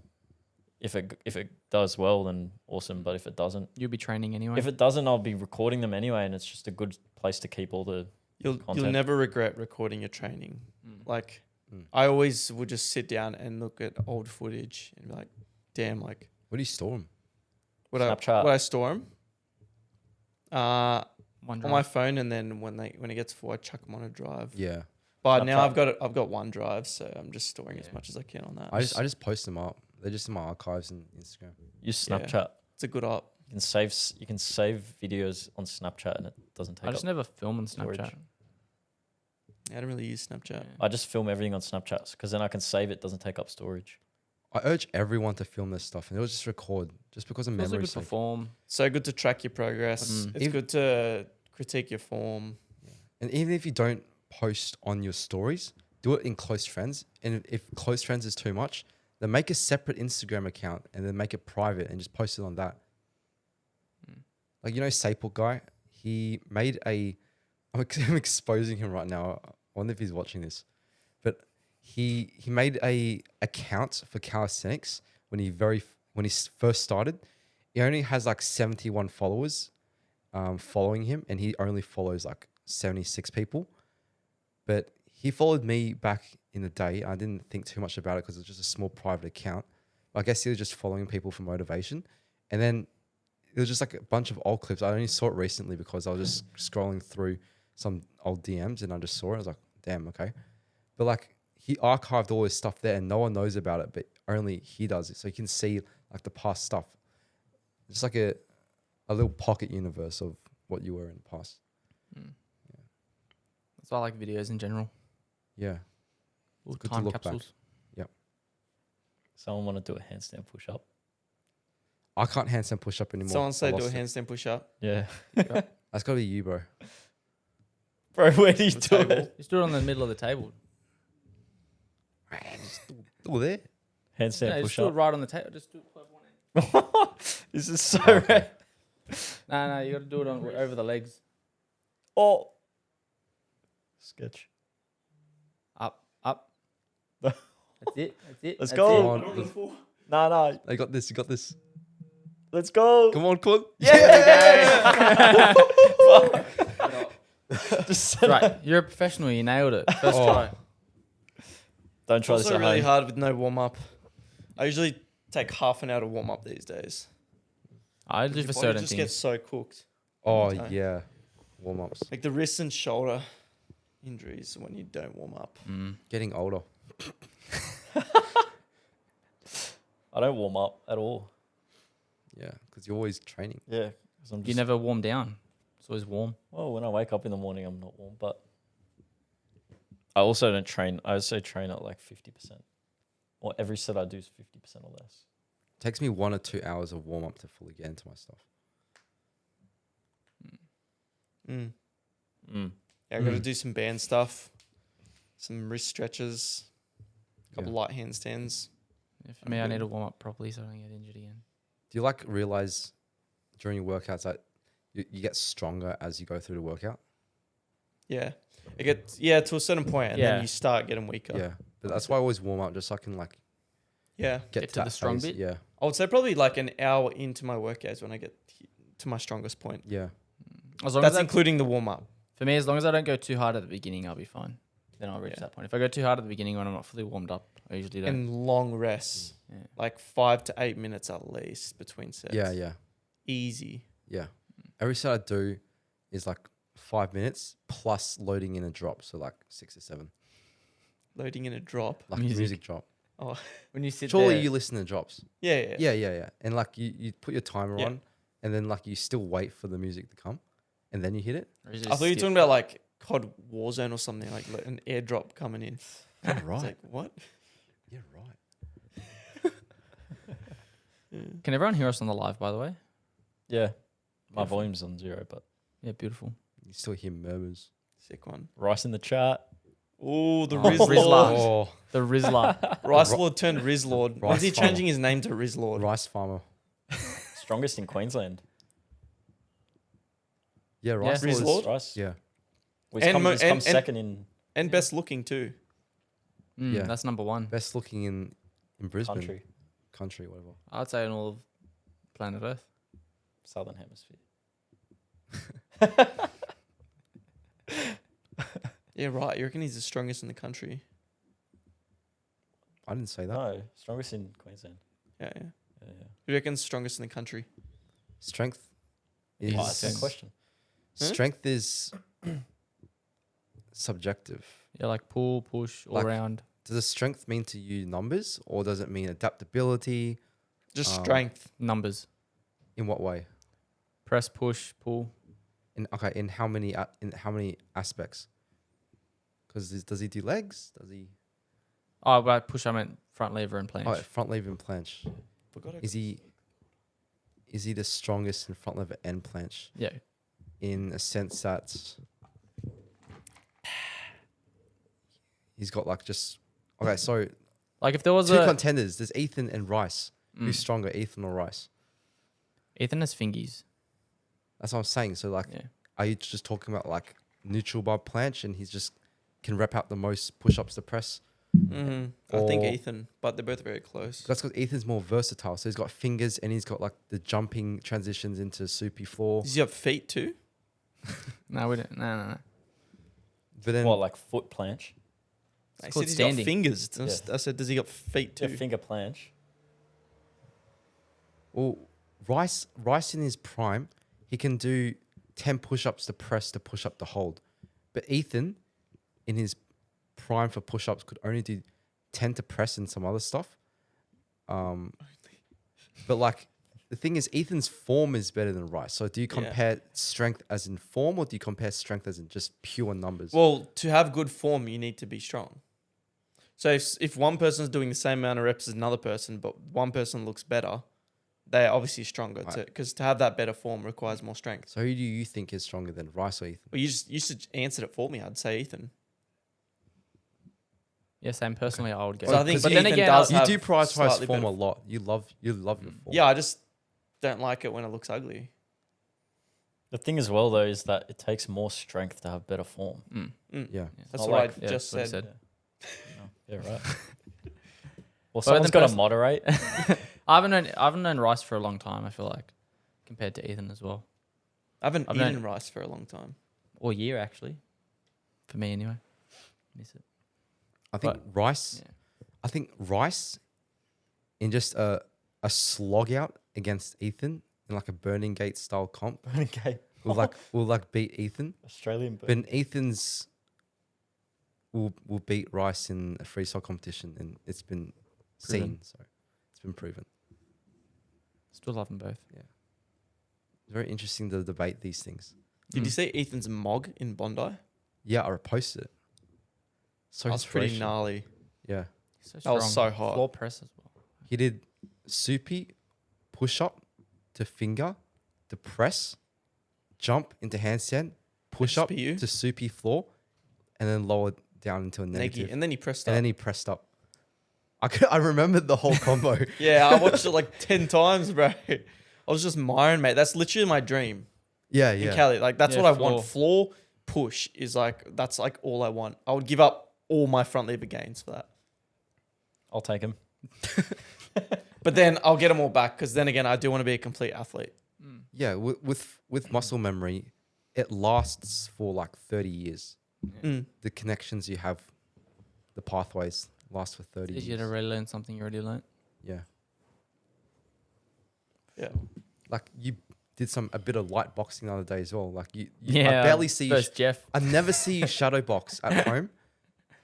if it does well, then awesome. But if it doesn't, You'll be training anyway. if it doesn't, I'll be recording them anyway, and it's just a good place to keep all the. You'll content. never regret recording your training. Mm. Like, Mm. I always would just sit down and look at old footage and be like, damn, like, Where do you store them? would Snapchat. I store them? OneDrive. On my phone, and then when it gets full, I chuck them on a drive. Yeah, But now Snapchat. I've got OneDrive, so I'm just storing Yeah. as much as I can on that. I just post them up. They're just in my archives and Instagram. Use Yeah. Snapchat. It's a good op. You can save videos on Snapchat, and it doesn't take I up. just never film on storage. Snapchat. I don't really use Snapchat. Yeah. I just film everything on Snapchat because then I can save it. Doesn't take up storage. I urge everyone to film this stuff and it'll just record, just because of It's also memory good for sake. form. So good to track your progress. Mm. It's If- good to critique your form. And even if you don't post on your stories, do it in close friends. And if close friends is too much, then make a separate Instagram account and then make it private and just post it on that. Mm. Like, you know, Sapel guy, he made I'm exposing him right now. I wonder if he's watching this, but he made a account for calisthenics when he first started. He only has like 71 followers following him, and he only follows like 76 people. But he followed me back in the day. I didn't think too much about it because it was just a small private account. I guess he was just following people for motivation. And then it was just like a bunch of old clips. I only saw it recently because I was just scrolling through some old DMs and I just saw it. I was like, damn, okay. But like, he archived all his stuff there and no one knows about it, but only he does it. So you can see like the past stuff. It's like a little pocket universe of what you were in the past. Mm. That's why I like videos in general. Yeah. Little good to time look back. capsules. Someone want to do a handstand push up? I can't handstand push up anymore. Someone say I do a lost it. handstand push up. Yeah, That's got to be you, bro. bro. Where do you The do table. it? Just do it on the middle of the table. All there. Handstand No, just push do it up. right on the table. Just do it with one hand. This is so Okay. rare. No, you got to do it over the legs. Oh, sketch. Up. That's it. Let's That's go. it. Come on. Nah. I got this. You got this. Let's go. Come on, Clint. Yeah. Just That's right. You're a professional. You nailed it. First Oh. try. Don't It's try this also at really home. hard with no warm up. I usually take half an hour to warm up these days. I do Your for body certain just things. gets so cooked. Oh, Okay. yeah. Warm ups. Like the wrist and shoulder injuries when you don't warm up. Mm. Getting older. I don't warm up at all. Yeah. Because you're always training. Yeah, 'cause I'm You just. never warm down. It's always warm. Well, when I wake up in the morning, I'm not warm, but I also don't train. I also train at like 50%. Or every set I do is 50% or less. Takes me 1 or 2 hours of warm up to fully get into my stuff. Mm. Mm. Yeah, I got to do some band stuff, some wrist stretches, a couple Yeah. light handstands. Yeah, for me, I need to warm up properly so I don't get injured again. Do you like realize during your workouts that you get stronger as you go through the workout? Yeah, to a certain point, and Yeah. then you start getting weaker. Yeah. But that's why I always warm up just so I can like Yeah. get Get to to the that strong phase. bit? Yeah. I would say probably like an hour into my workouts when I get to my strongest point. Yeah. As long That's as including the warm up. for me, as long as I don't go too hard at the beginning, I'll be fine. Then I'll reach Yeah. that point. If I go too hard at the beginning when I'm not fully warmed up, I usually don't. And long rests, Yeah. like 5 to 8 minutes at least between sets. Yeah. Yeah. Easy. Yeah. Every set I do is like 5 minutes plus loading in a drop. So like 6 or 7. Loading in a drop. Like Music. music drop. When you sit Surely there, you listen to drops. Yeah. Yeah. And like you put your timer Yeah. on and then like you still wait for the music to come and then you hit it. or you I just thought you were skip. talking about like COD Warzone or something, like an airdrop coming in. Yeah, It's right. like, what? Yeah, right. Can everyone hear us on the live, by the way? Yeah. My Beautiful. volume's on 0, but Yeah, beautiful. You still hear murmurs. Sick one. Rice in the chat. Oh, the Oh, Riz Riz Lord. Oh, The Rizzler. Rice Ri- Lord turned Riz Lord. When's he Rice Farmer. changing his name to Riz Lord? rice farmer. Strongest in Queensland. Yeah, rice Riz Lord's- Lord? Rice. Yeah, Well, And mo- he's come and- second in And best looking too. Yeah. That's number one. best looking in Brisbane country, whatever. I'd say in all of planet Earth. Southern Hemisphere. Yeah, right. You reckon he's the strongest in the country? I didn't say that. No, strongest in Queensland. Yeah, yeah. Yeah, yeah. Who reckons strongest in the country? Strength is Oh, that's a good question. Huh? strength is subjective. Yeah, like pull, push, all Like- round. Does the strength mean to you numbers, or does it mean adaptability? Just strength. Numbers. In what way? Press, push, pull. In how many aspects? Because does he do legs? Does he Oh, by push, I meant front lever and planche. front lever and planche? Forgot I Is he the strongest in front lever and planche Yeah. in a sense that he's got like just okay? So Like if there was two a... contenders. There's Ethan and Rice. Mm. Who's stronger, Ethan or Rice? Ethan has fingies. That's what I'm saying. So like, Yeah. are you just talking about like neutral bar planche and he's just can rep out the most push-ups to press? I think Or- Ethan, but they're both very close. That's because Ethan's more versatile. So he's got fingers and he's got like the jumping transitions into soupy floor. Does he have feet too? No, we don't. No. But then What, like foot planche? I called said he's standing. got fingers. Yeah. I said, does he got feet Yeah, too? finger planche. well, Rice in his prime, he can do 10 push-ups to press to push up to hold. But Ethan, in his prime for push-ups, could only do 10 to press and some other stuff. But like the thing is, Ethan's form is better than Rice. So do you Yeah. compare strength as in form, or do you compare strength as in just pure numbers? Well, to have good form, you need to be strong. So if one person's doing the same amount of reps as another person, but one person looks better, they're obviously stronger. Right. Because to have that better form requires more strength. So who do you think is stronger than Rice or Ethan? Well, you just answered it for me. I'd say Ethan. Yeah, same. Personally, I would go. So I think but then Ethan again, does You have do prioritize slightly form better- a lot. You love your form. Yeah, I just don't like it when it looks ugly. The thing as well, though, is that it takes more strength to have better form. Mm. Yeah. That's not what like- I yeah, just that's what said. he Yeah, right. Well, But someone's then got to pers- moderate. I haven't known Rice for a long time. I feel like compared to Ethan as well, I haven't I've eaten known- rice for a long time. or year actually, for me anyway. Miss it. I think Rice. Yeah. I think Rice, in just a slog out against Ethan in like a Burning Gate style comp, Okay. will like beat Ethan. Australian bird. But Ethan's will beat Rice in a freestyle competition, and it's been seen, Proven. so it's been proven. Still love them both. It's very interesting to debate these things. Did you Mm. see Ethan's mog in Bondi? Yeah, I reposted it. So That's pretty inspirational. gnarly. Yeah, So That was strong. so hot. Floor press as well. he did soupy, push up to finger, to press, jump into handstand, push up SPU? to soupy floor, and then lower down into a negative. Naked. And then he pressed And up. then he pressed up. I remembered the whole combo. Yeah, I watched it like 10 times, bro. I was just miring, mate. That's literally my dream Yeah, in yeah. Cali. Like, that's Yeah, what I floor. want. Floor push is like, that's like all I want. I would give up all my front lever gains for that. I'll take him. But then I'll get them all back because then again, I do want to be a complete athlete. Yeah, with muscle memory, it lasts for like 30 years. Mm. The connections you have, the pathways last for 30 Did you years. to really learn something you already learned? Yeah. Yeah. Like you did a bit of light boxing the other day as well. Like I Yeah. barely see you. First Jeff. I never see you shadow box at home.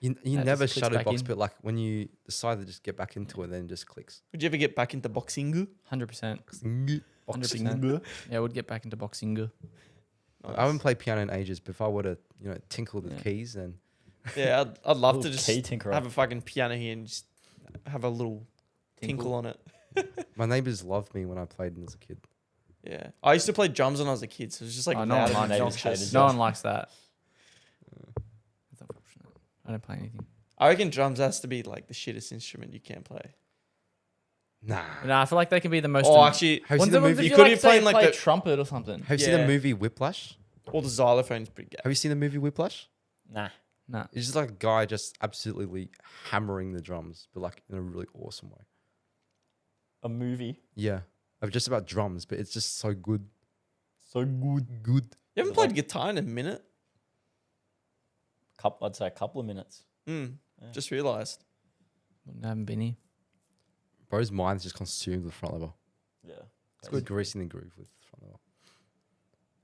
You That never just clicks shadow back box, in. but like when you decide to just get back into it, then it just clicks. Would you ever get back into boxing? 100%. I 100%. Yeah, I would get back into boxing. haven't played piano in ages, but if I were to, tinkle the Yeah. keys, then Yeah, I'd love to Little just key tinkerer. have a fucking piano here and just have a little tinkle on it. My neighbors loved me when I played as a kid. Yeah, I used to play drums when I was a kid, so it was just like Oh, no loud one and likes it. obnoxious. No one likes that. That's unfortunate. I don't play anything. I reckon drums has to be like the shittest instrument you can play. Nah. No, I feel like they can be the most. Oh, actually, Have you Ones seen the the ones movie? if You you could like be say playing like play the- trumpet or something. Have you seen the Yeah. movie Whiplash? all the xylophones pretty good. Have you seen the movie Whiplash? Nah. Nah. It's just like a guy just absolutely hammering the drums, but like in a really awesome way. A movie. Yeah. Of just about drums, but it's just so good. So good. Good. You haven't played guitar in a minute. I'd say a couple of minutes. Yeah. Just realised. I haven't been here. Bro's mind's just consumed with front lever. Yeah. It's good greasing the groove with front lever.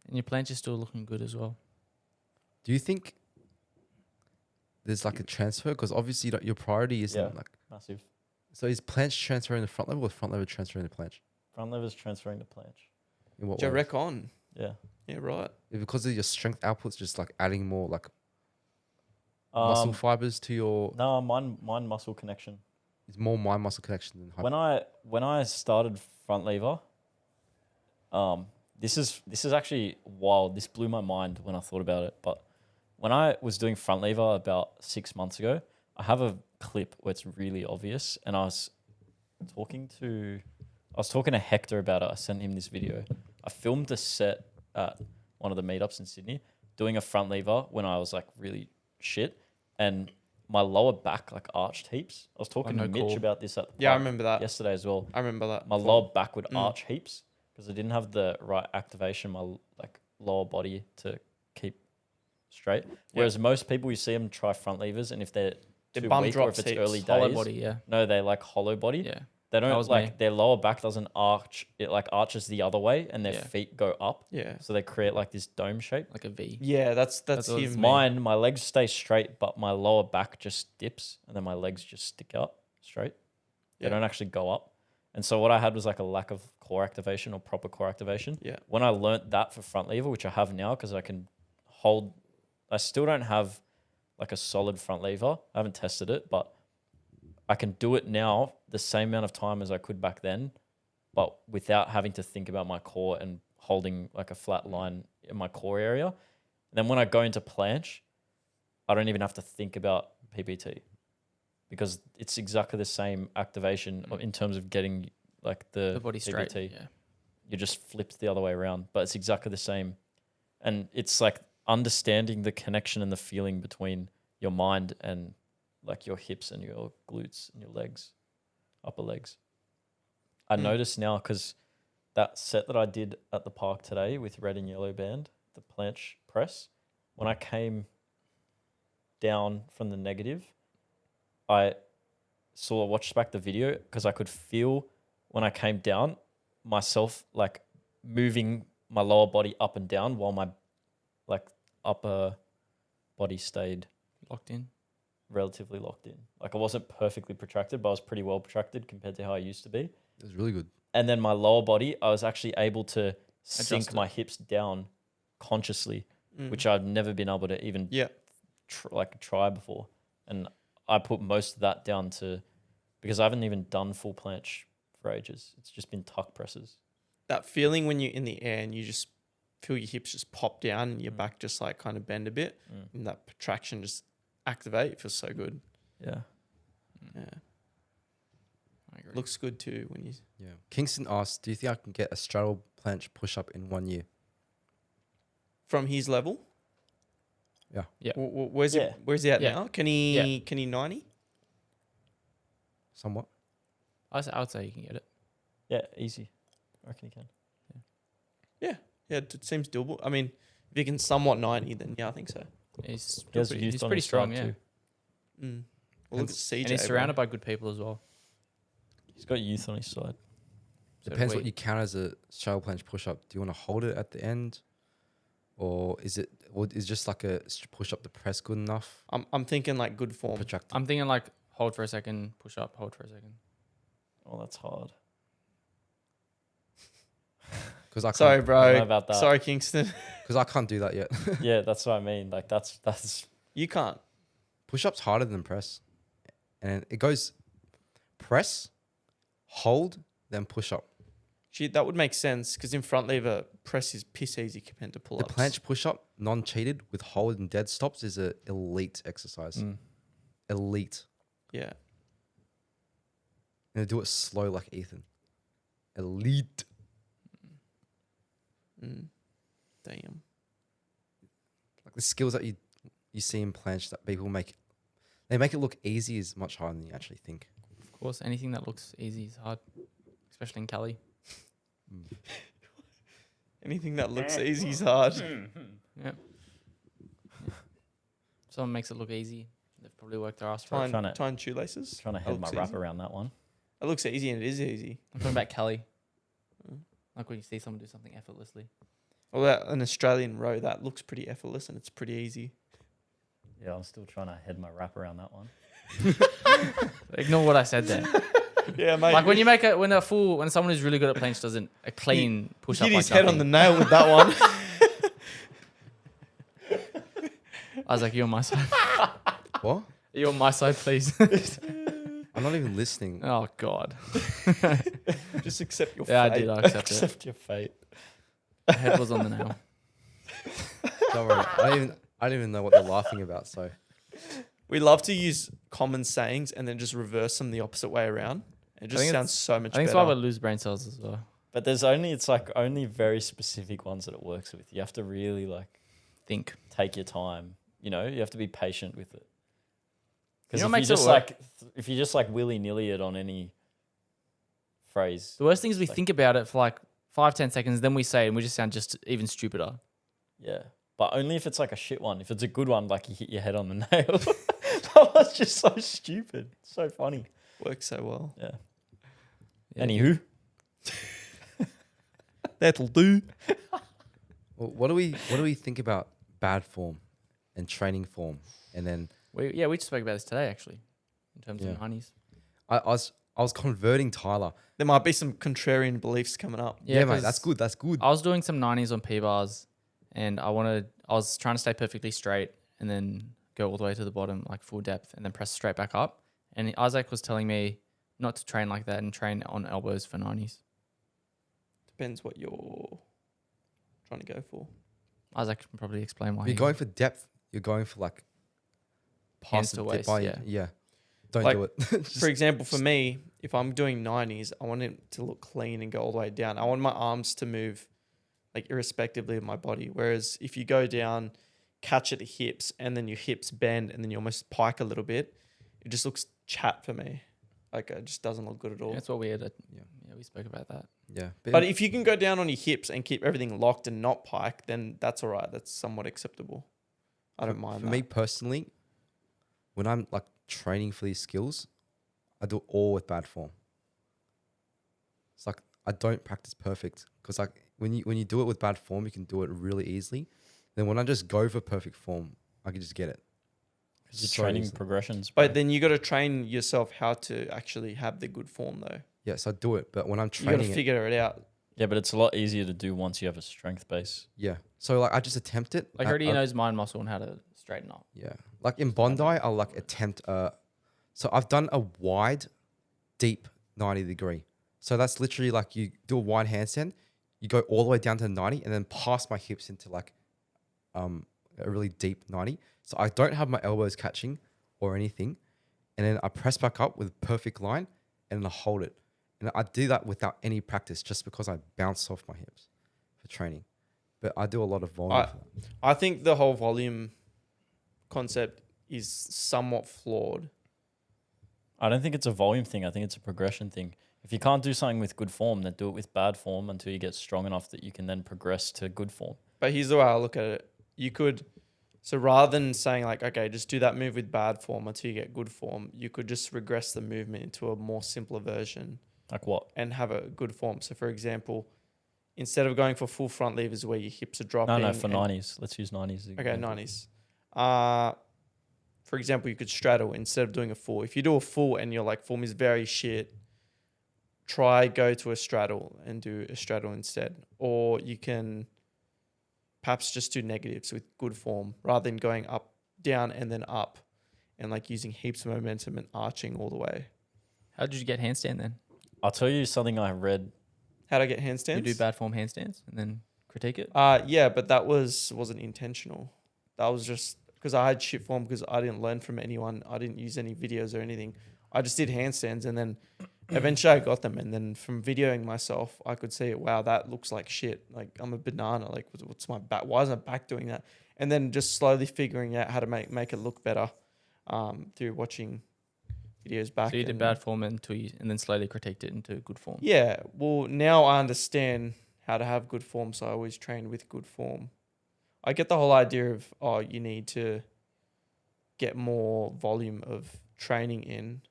And your plants are still looking good as well. Do you think there's like a transfer? Because obviously your priority isn't Yeah. like. Massive. So is planche transferring to front lever or front lever transferring to planche? Front lever's transferring to planche. In what Joe way? Recon. Yeah. Yeah, right. Because of your strength outputs, just like adding more like muscle fibers to your. No, mine muscle connection. It's more mind muscle connection than When I started front lever, this is actually wild. This blew my mind when I thought about it. But when I was doing front lever about 6 months ago, I have a clip where it's really obvious, and I was talking to Hector about it. I sent him this video. I filmed a set at one of the meetups in Sydney doing a front lever when I was like really shit, and my lower back like arched heaps. I was talking no, to Mitch cool. about this at the Yeah, I park remember that. yesterday as well. I remember that. My lower back would Mm. arch heaps because I didn't have the right activation, my like lower body to keep straight. Whereas most people, you see them try front levers, and if they're Their too bum weak or drops if it's heaps. early days, Hollow body, yeah. no, they like hollow body. Yeah. They That don't was like me. their lower back doesn't arch. It like arches the other way, and their Yeah. feet go up, Yeah. so they create like this dome shape. Like a V. Yeah, that's That's what it's him. Mine, my legs stay straight, but my lower back just dips, and then my legs just stick up straight. They Yeah. don't actually go up. And so what I had was like a lack of core activation or proper core activation. Yeah. When I learnt that for front lever, which I have now because I can hold, I still don't have like a solid front lever. I haven't tested it, but I can do it now the same amount of time as I could back then, but without having to think about my core and holding like a flat line in my core area. And then when I go into planche, I don't even have to think about PPT because it's exactly the same activation in terms of getting like the body straight. PPT. Yeah. You just flipped the other way around, but it's exactly the same. And it's like understanding the connection and the feeling between your mind and like your hips and your glutes and your legs, upper legs. I notice now because that set that I did at the park today with red and yellow band, the planche press, when I came down from the negative, I watched back the video because I could feel when I came down myself like moving my lower body up and down while my like upper body stayed Locked in. relatively locked in. Like I wasn't perfectly protracted, but I was pretty well protracted compared to how I used to be. It was really good. And then my lower body, I was actually able to sink Adjust my it. hips down consciously, Mm. which I've never been able to even Yeah. try before. And I put most of that down to because I haven't even done full planche for ages. It's just been tuck presses. That feeling when you're in the air and you just feel your hips just pop down and your Mm. back just like kind of bend a bit and that protraction just activate. It feels so good. Yeah. Yeah. I agree. Looks good too when you. Yeah. Kingston asked, "Do you think I can get a straddle planche push up in 1 year?" From his level. Yeah. Yeah. Where's Yeah. he? Where's he at Yeah. now? Can he? Can he 90? Somewhat. I would say you can get it. Yeah, easy. I reckon you can. Yeah, it seems doable. I mean, if he can somewhat 90, then yeah, I think so. He's He has pretty, youth he's on pretty his strong, side yeah. too. Mm. Well, look at CJ. And he's bro. surrounded by good people as well. He's got youth on his side. So Depends what we- you count as a straddle planche push up. Do you want to hold it at the end, or is just like a push up the press good enough? I'm thinking like good form. Protracted. I'm thinking like hold for a second, push up, hold for a second. Oh, that's hard. Because I Sorry, can't, I don't know bro. about that. Sorry, Kingston. because I can't do that yet. Yeah, that's what I mean. Like that's You can't. Push up's harder than press, and it goes press, hold, then push up. Gee, that would make sense because in front lever, press is piss easy compared to pull The ups. planche push up, non cheated with hold and dead stops, is a elite exercise. Mm. Elite. Yeah. And do it slow like Ethan. Elite. Mm. Damn. Like the skills that you see in planche that people make, they make it look easy is much harder than you actually think. Of course, anything that looks easy is hard, especially in Cali. Anything that looks easy is hard. Yep. Someone makes it look easy. They've probably worked their ass for it. Tying shoelaces. Trying to That head my looks wrap easy. around that one. It looks easy and it is easy. I'm talking about Cali. Mm. Like when you see someone do something effortlessly. Well, an Australian row, that looks pretty effortless and it's pretty easy. Yeah, I'm still trying to head my wrap around that one. Ignore what I said there. Yeah, mate. Like when you make when someone who's really good at planche does a clean push up. hit like his head on the nothing. nail with that one. I was like, "You're on my side. What? You're on my side, please." I'm not even listening. Oh God. Just accept your Yeah, I fate. did. I accept it. Accept your fate. My head was on the nail. Don't worry. I don't even know what they're laughing about. So We love to use common sayings and then just reverse them the opposite way around. It just think sounds so much I think it's better. why we lose brain cells as well. But there's only very specific ones that it works with. You have to really Think. take your time. You know, you have to be patient with it. Because You know if what you makes it just work? if you just willy nilly it on any phrase, The worst thing is we Like- think about it for 5-10 seconds, then we say it and we just sound just even stupider. yeah. But only if it's a shit one. If it's a good one, you hit your head on the nail. That was just so stupid. So funny. Works so well. Yeah. Yeah. Anywho, That'll do. well, what do we think about bad form and training form? And then We just spoke about this today actually, in terms Yeah. of 90s. I was converting Tyler. There might be some contrarian beliefs coming up. Yeah, mate, 'cause that's good. That's good. I was doing some 90s on P-bars and I was trying to stay perfectly straight and then go all the way to the bottom, like full depth, and then press straight back up. And Isaac was telling me not to train like that and train on elbows for 90s. Depends what you're trying to go for. Isaac can probably explain why. You're going for depth. You're going for Hands past to the waist, by, yeah. Don't Like, do it. For example, for me, if I'm doing 90s, I want it to look clean and go all the way down. I want my arms to move irrespectively of my body. Whereas if you go down, catch at the hips, and then your hips bend, and then you almost pike a little bit, it just looks chat for me. It just doesn't look good at all. That's what we had. Yeah. Yeah, we spoke about that. Yeah, But if you can go down on your hips and keep everything locked and not pike, then that's all right. That's somewhat acceptable. I don't mind For that. me personally, when I'm training for these skills, I do it all with bad form. It's I don't practice perfect because when you do it with bad form, you can do it really easily. Then when I just go for perfect form, I can just get it. because you're So training easily. progressions. But then you got to train yourself how to actually have the good form, though. Yes, I do it, but when I'm You got to training it, figure it out. Yeah, but it's a lot easier to do once you have a strength base. yeah. So I just attempt it. Like, I- already I- knows mind muscle and how to straighten up. Yeah. Like in Bondi, I'll attempt so I've done a wide, deep 90 degree. So that's literally you do a wide handstand, you go all the way down to 90 and then pass my hips into a really deep 90. So I don't have my elbows catching or anything. And then I press back up with a perfect line and then I hold it. And I do that without any practice just because I bounce off my hips for training. But I do a lot of volume for that. I think the whole volume concept is somewhat flawed. I don't think it's a volume thing. I think it's a progression thing. If you can't do something with good form, then do it with bad form until you get strong enough that you can then progress to good form. But here's the way I look at it. You could, so rather than saying okay, just do that move with bad form until you get good form, you could just regress the movement into a more simpler version Like what? and have a good form. So for example, instead of going for full front levers where your hips are dropping. No, for and- 90s. Let's use 90s. Okay, 90s. For example, you could straddle instead of doing a full. If you do a full and your form is very shit, go to a straddle and do a straddle instead. Or you can perhaps just do negatives with good form rather than going up, down, and then up and using heaps of momentum and arching all the way. How did you get handstand then? I'll tell you something I read. How'd I get handstands? You do bad form handstands and then critique it. Yeah, but that wasn't intentional. That was just because I had shit form because I didn't learn from anyone. I didn't use any videos or anything. I just did handstands, and then eventually I got them. And then from videoing myself, I could see, wow, that looks like shit. Like I'm a banana. Like what's my back? Why is my back doing that? And then just slowly figuring out how to make it look better through watching videos back. So you did and- bad form and then slowly critiqued it into good form. Yeah. Well, now I understand how to have good form, so I always train with good form. I get the whole idea of, you need to get more volume of training in.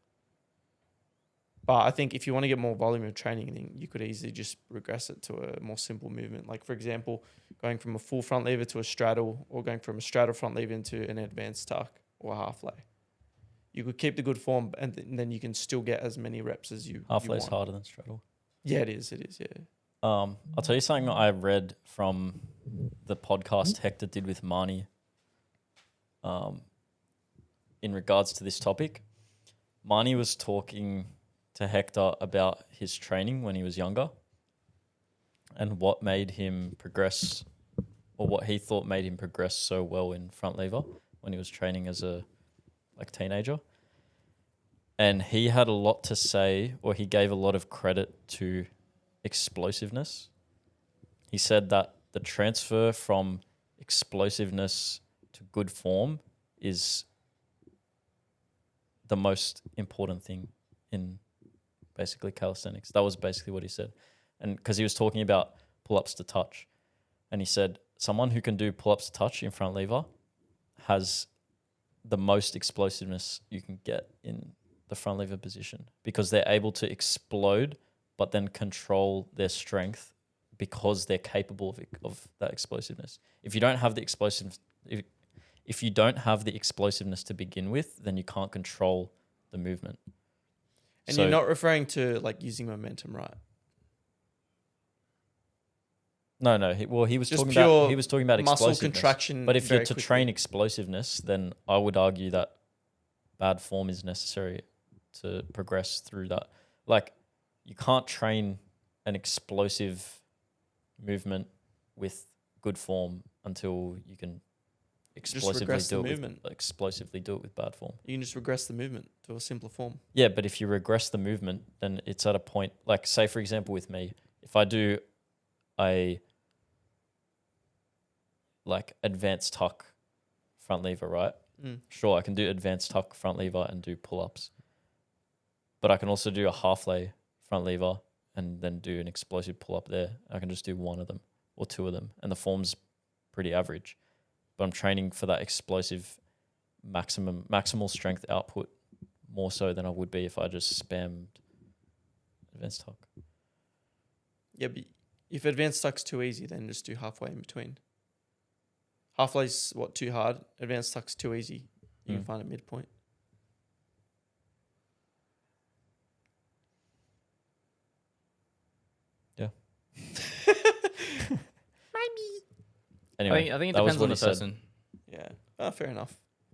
But I think if you want to get more volume of training, then you could easily just regress it to a more simple movement. Like, for example, going from a full front lever to a straddle, or going from a straddle front lever into an advanced tuck or a half lay. You could keep the good form, and then you can still get as many reps as you Half you lay's want. harder than straddle. Yeah, it is. It is, yeah. I'll tell you something I read from the podcast Hector did with Marnie in regards to this topic. Marnie was talking to Hector about his training when he was younger and what made him progress, or what he thought made him progress so well in front lever when he was training as a teenager. And he had a lot to say, or he gave a lot of credit to explosiveness. He said that the transfer from explosiveness to good form is the most important thing in basically calisthenics. That was basically what he said. And because he was talking about pull-ups to touch. And he said someone who can do pull-ups to touch in front lever has the most explosiveness you can get in the front lever position, because they're able to explode but then control their strength because they're capable of that explosiveness. If you don't have the if you don't have the explosiveness to begin with, then you can't control the movement. And So- you're not referring to like using momentum, right? No. He was Just talking pure about muscle explosiveness. contraction. But if you're very to quickly. train explosiveness, then I would argue that bad form is necessary to progress through that. Like, you can't train an explosive movement with good form until you can explosively regress the do it movement. explosively do it with bad form. You can just regress the movement to a simpler form. Yeah, but if you regress the movement, then it's at a point, like, say, for example, with me, if I do a advanced tuck front lever, right? Sure, I can do advanced tuck front lever and do pull-ups. But I can also do a half lay front lever and then do an explosive pull-up there. I can just do one of them or two of them, and the form's pretty average. But I'm training for that explosive maximal strength output more so than I would be if I just spammed advanced tuck. Yeah, but if advanced tuck's too easy, then just do halfway in between. Halfway's too hard. Advanced tuck's too easy. You can find a midpoint. Anyway, I think it that was depends what on the he said. person. Yeah, fair enough.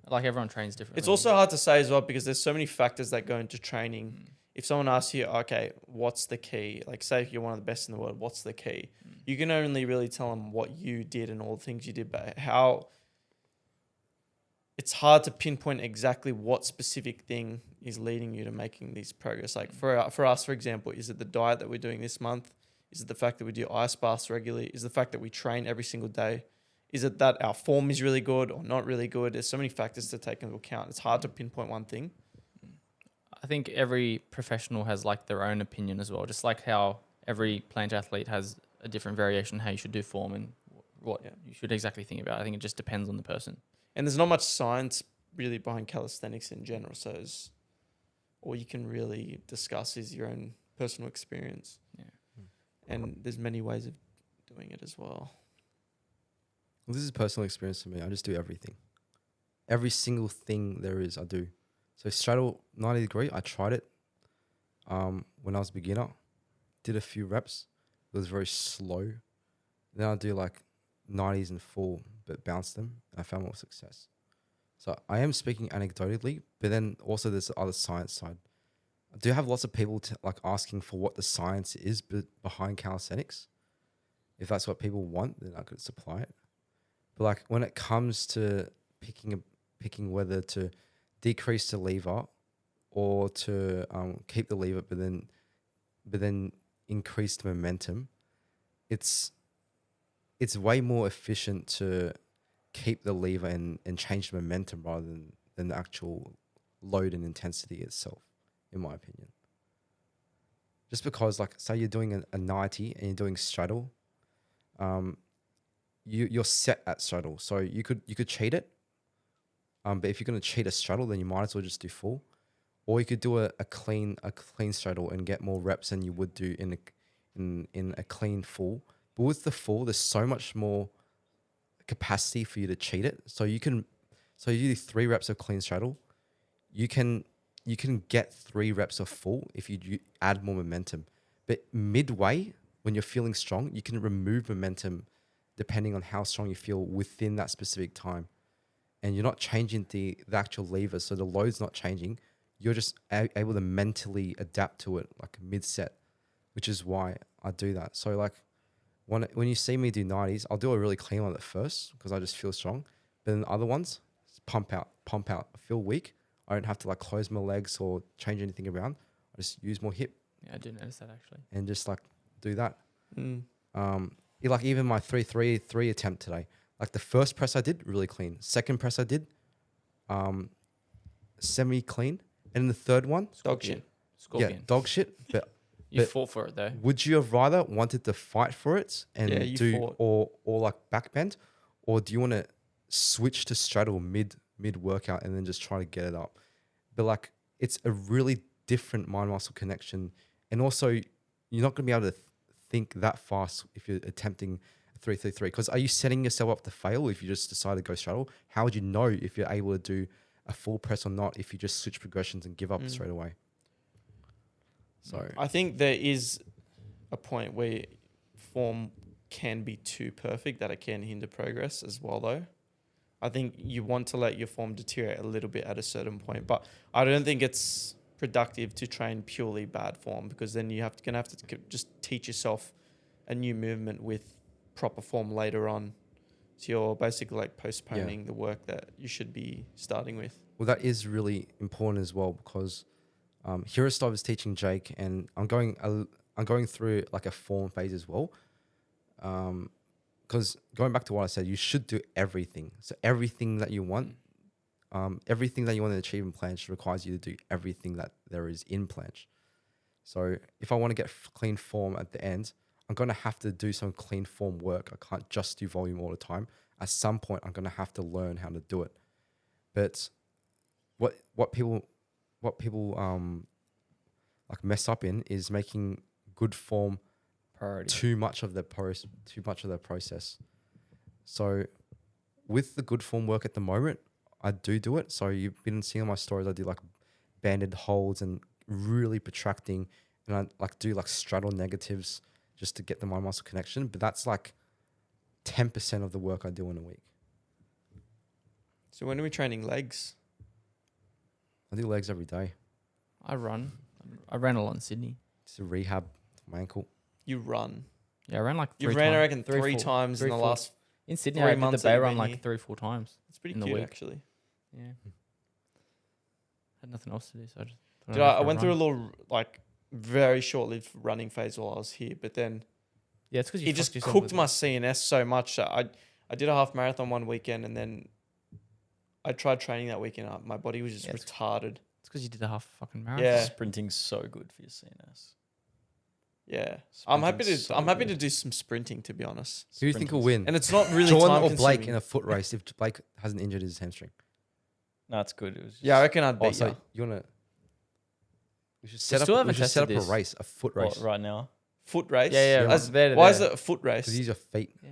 Like everyone trains differently. It's also hard to say as well because there's so many factors that go into training. If someone asks you, okay, what's the key? Like, say if you're one of the best in the world, what's the key? You can only really tell them what you did and all the things you did, but how it's hard to pinpoint exactly what specific thing is leading you to making these progress. Like for us, for example, is it the diet that we're doing this month? Is it the fact that we do ice baths regularly? Is it the fact that we train every single day? Is it that our form is really good or not really good? There's so many factors to take into account. It's hard to pinpoint one thing. I think every professional has like their own opinion as well. Just like how every plant athlete has a different variation how you should do form and what you should exactly think about. I think it just depends on the person. And there's not much science really behind calisthenics in general. So all you can really discuss is your own personal experience. Yeah. And there's many ways of doing it as well. Well, this is personal experience for me. I just do everything. Every single thing there is, I do. So straddle 90 degree, I tried it when I was a beginner. Did a few reps. It was very slow. Then I do like 90s and full, but bounce them. And I found more success. So I am speaking anecdotally, but then also there's the other science side. I do have lots of people like asking for what the science is behind calisthenics. If that's what people want, then I could supply it. But like when it comes to picking whether to decrease the lever or to keep the lever, but then increase the momentum, it's way more efficient to keep the lever and change the momentum rather than the actual load and intensity itself, in my opinion. Just because, like, say you're doing a 90 and you're doing straddle, you're set at straddle, so you could cheat it. But if you're going to cheat a straddle, then you might as well just do full, or you could do a clean straddle and get more reps than you would do in a clean full. But with the full, there's so much more capacity for you to cheat it. So you do 3 reps of clean straddle, you can get 3 reps of full if you add more momentum. But midway, when you're feeling strong, you can remove momentum depending on how strong you feel within that specific time. And you're not changing the actual lever, so the load's not changing. You're just able to mentally adapt to it like mid-set, which is why I do that. So like when you see me do 90s, I'll do a really clean one at first because I just feel strong. But then other ones, pump out. I feel weak. I don't have to like close my legs or change anything around. I just use more hip Yeah, I do notice that actually. and just like do that. Mm. Like even my 3-3 attempt today, like the first press I did really clean. Second press I did semi clean, and the third one, Dog shit. Scorpion. yeah, dog shit. But You but- fought for it though. would you have rather wanted to fight for it and Yeah, you do fought. or like backbend, or do you want to switch to straddle mid workout and then just try to get it up? But like it's a really different mind muscle connection, and also you're not going to be able to think that fast if you're attempting a 3-3-3. Because are you setting yourself up to fail if you just decide to go straddle? How would you know if you're able to do a full press or not if you just switch progressions and give up straight away? So I think there is a point where form can be too perfect that it can hinder progress as well, though. I think you want to let your form deteriorate a little bit at a certain point, but I don't think it's productive to train purely bad form, because then gonna have to just teach yourself a new movement with proper form later on. So you're basically like postponing the work that you should be starting with. well, that is really important as well, because Hirostov is teaching Jake, and I'm going through like a form phase as well. Because going back to what I said, you should do everything. So everything that you want, everything that you want to achieve in planche requires you to do everything that there is in planche. So if I want to get clean form at the end, I'm going to have to do some clean form work. I can't just do volume all the time. At some point, I'm going to have to learn how to do it. But what people like mess up in is making good form Priority. too much of the process. So with the good form work at the moment, I do it. So you've been seeing on my stories, I do like banded holds and really protracting, and I like do like straddle negatives just to get the mind muscle connection. But that's like 10% of the work I do in a week. So when are we training legs? I do legs every day. I ran a lot in Sydney. Just a rehab for my ankle. You run. Yeah, I ran like You 3 ran, I times. reckon, three four- times in the 4 last. in Sydney. 3 I did the months Bay that you've run been like here. 3 or 4 times. It's pretty in the cute, week. actually. Yeah. Had nothing else to do, so I just. thought Dude, I'd go I for a went through a run. little, like, very short-lived running phase while I was here, but then Yeah, it's because you it just fucked yourself cooked with my it. CNS so much. That I did a half marathon one weekend, and then I tried training that weekend. My body was just Yeah, it's- retarded. It's because you did a half fucking marathon. Yeah. Sprinting's so good for your CNS. Yeah, I'm happy to. Sprinting's so I'm happy to good. do some sprinting, to be honest. Who do you think will win? And it's not really John time or Blake consuming. in a foot race if Blake hasn't injured his hamstring? No, it's good. It was just, Yeah, I reckon I'd Oh, beat so you. you wanna? We should still set haven't up tested a this. race, a foot race. what, right now. Foot race. Yeah, Yeah. As- there to why is there. it a foot race? Because use your feet. Yeah.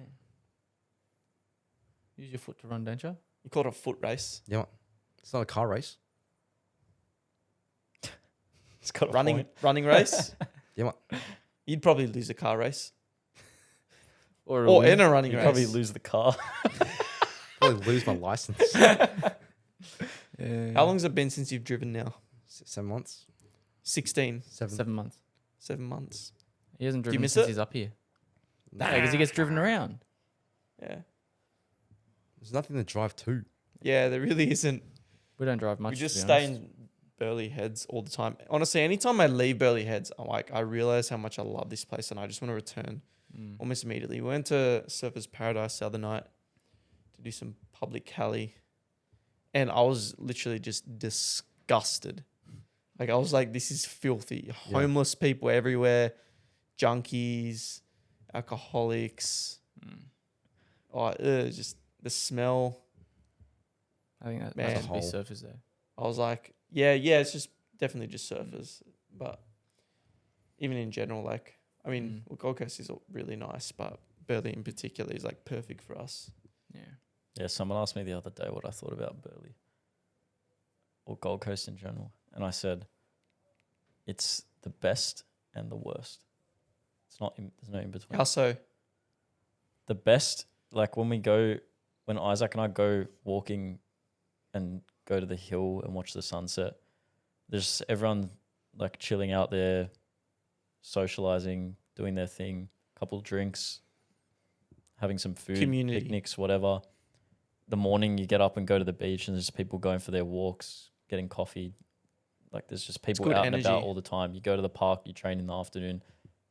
Use your foot to run, don't you? You call it a foot race. You know what? It's not a car race. It's got a Running point. running race. You know what? You'd probably lose a car race. Or Or in a running You race. probably lose the car. Probably lose my license. How long's it been since you've driven now? 7 months. 16, 7. 7 months. 7 months. He hasn't you driven miss since it? he's up here. No, because he gets driven around. Yeah. There's nothing to drive to. Yeah, there really isn't. We don't drive much. We just to be stay honest. in Burleigh Heads all the time. Honestly, anytime I leave Burleigh Heads, I realize how much I love this place and I just want to return Mm. almost immediately. We went to Surfers Paradise the other night to do some public Cali, and I was literally just disgusted. Like, I was like, this is filthy. Yeah. Homeless people everywhere, junkies, alcoholics. Mm. Just the smell. I think that Man. must be As a surfers there. I was like, yeah, it's just definitely just surfers. But even in general, like, I mean, well, Gold Coast is really nice, but Burleigh in particular is like perfect for us. Yeah. Yeah, someone asked me the other day what I thought about Burleigh or Gold Coast in general, and I said it's the best and the worst. It's not. There's no in between. How so? The best, like when Isaac and I go walking and go to the hill and watch the sunset, there's everyone like chilling out there, socializing, doing their thing, couple drinks, having some food, Community. picnics, whatever. The morning you get up and go to the beach and there's people going for their walks, getting coffee. Like there's just people good out and energy. about all the time. You go to the park, you train in the afternoon.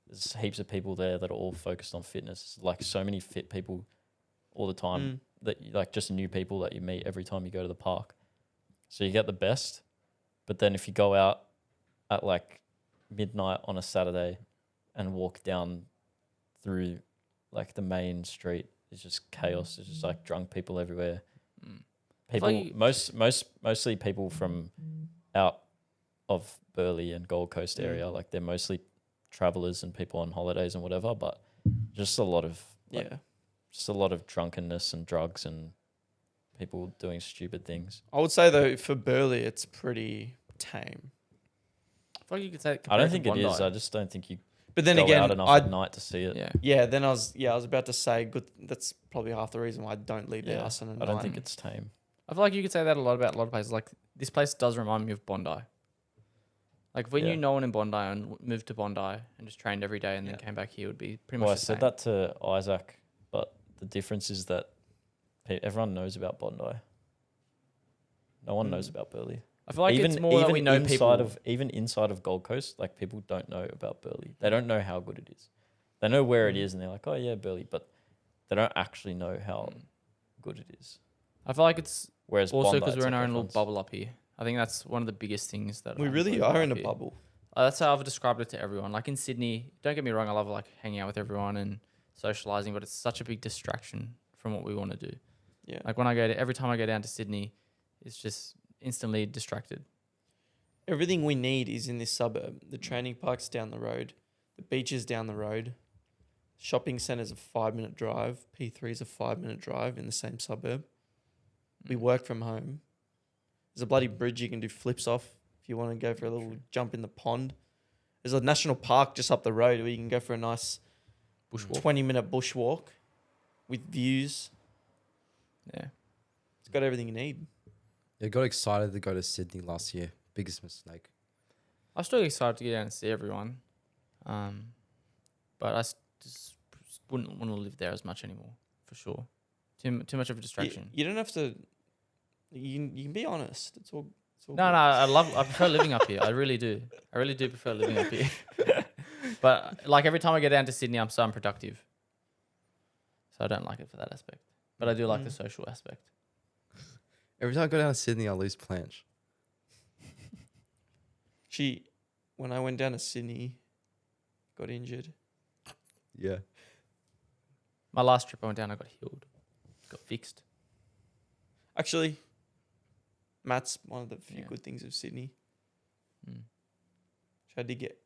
There's heaps of people there that are all focused on fitness. Like so many fit people all the time that like just new people that you meet every time you go to the park. So you get the best. But then if you go out at like midnight on a Saturday and walk down through like the main street, it's just chaos. It's just like drunk people everywhere. Mm. People, like mostly people from out of Burleigh and Gold Coast area. Like they're mostly travelers and people on holidays and whatever, but just a lot of just a lot of drunkenness and drugs and people doing stupid things. I would say though for Burleigh, it's pretty tame. I feel like you could say. I don't think it is. I just don't think you But then go again, out enough at night to see it. Yeah. Then I was about to say good. That's probably half the reason why I don't leave the Yeah, house on a I don't night. think it's tame. I feel like you could say that a lot about a lot of places. Like this place does remind me of Bondi. Like if we Yeah. knew no one in Bondi and moved to Bondi and just trained every day and then Yeah. came back here, it would be pretty much Well, I the said same. that to Isaac, but the difference is that everyone knows about Bondi. No one knows about Burleigh. I feel like it's more that we know people. Even inside of Gold Coast, like people don't know about Burleigh. They don't know how good it is. They know where it is and they're like, oh yeah, Burleigh, but they don't actually know how good it is. I feel like it's Whereas also Bondi, because it's we're in like our own little everyone's- bubble up here. I think that's one of the biggest things that we I really enjoy are about in a here. bubble. That's how I've described it to everyone. Like in Sydney, don't get me wrong, I love like hanging out with everyone and socializing, but it's such a big distraction from what we want to do. Yeah. Like every time I go down to Sydney, it's just instantly distracted. Everything we need is in this suburb. The training park's down the road. The beach is down the road. Shopping centre's a 5-minute drive. P3's a 5-minute drive in the same suburb. We work from home. There's a bloody bridge you can do flips off if you want to go for a little jump in the pond. There's a national park just up the road where you can go for a nice Bushwalk. 20-minute bushwalk with views. Yeah. It's got everything you need. Yeah, got excited to go to Sydney last year. Biggest mistake. I was still excited to get down and see everyone. But just wouldn't want to live there as much anymore, for sure. Too much of a distraction. You don't have to. You can be honest. It's all. No, I prefer living up here. I really do. I really do prefer living up here. But like every time I get down to Sydney, I'm so unproductive. So I don't like it for that aspect. But I do like the social aspect. Every time I go down to Sydney, I lose planche. When I went down to Sydney, got injured. Yeah. My last trip I went down, I got healed. Got fixed. Actually, Matt's one of the few Yeah. good things of Sydney. Mm. Which I did get.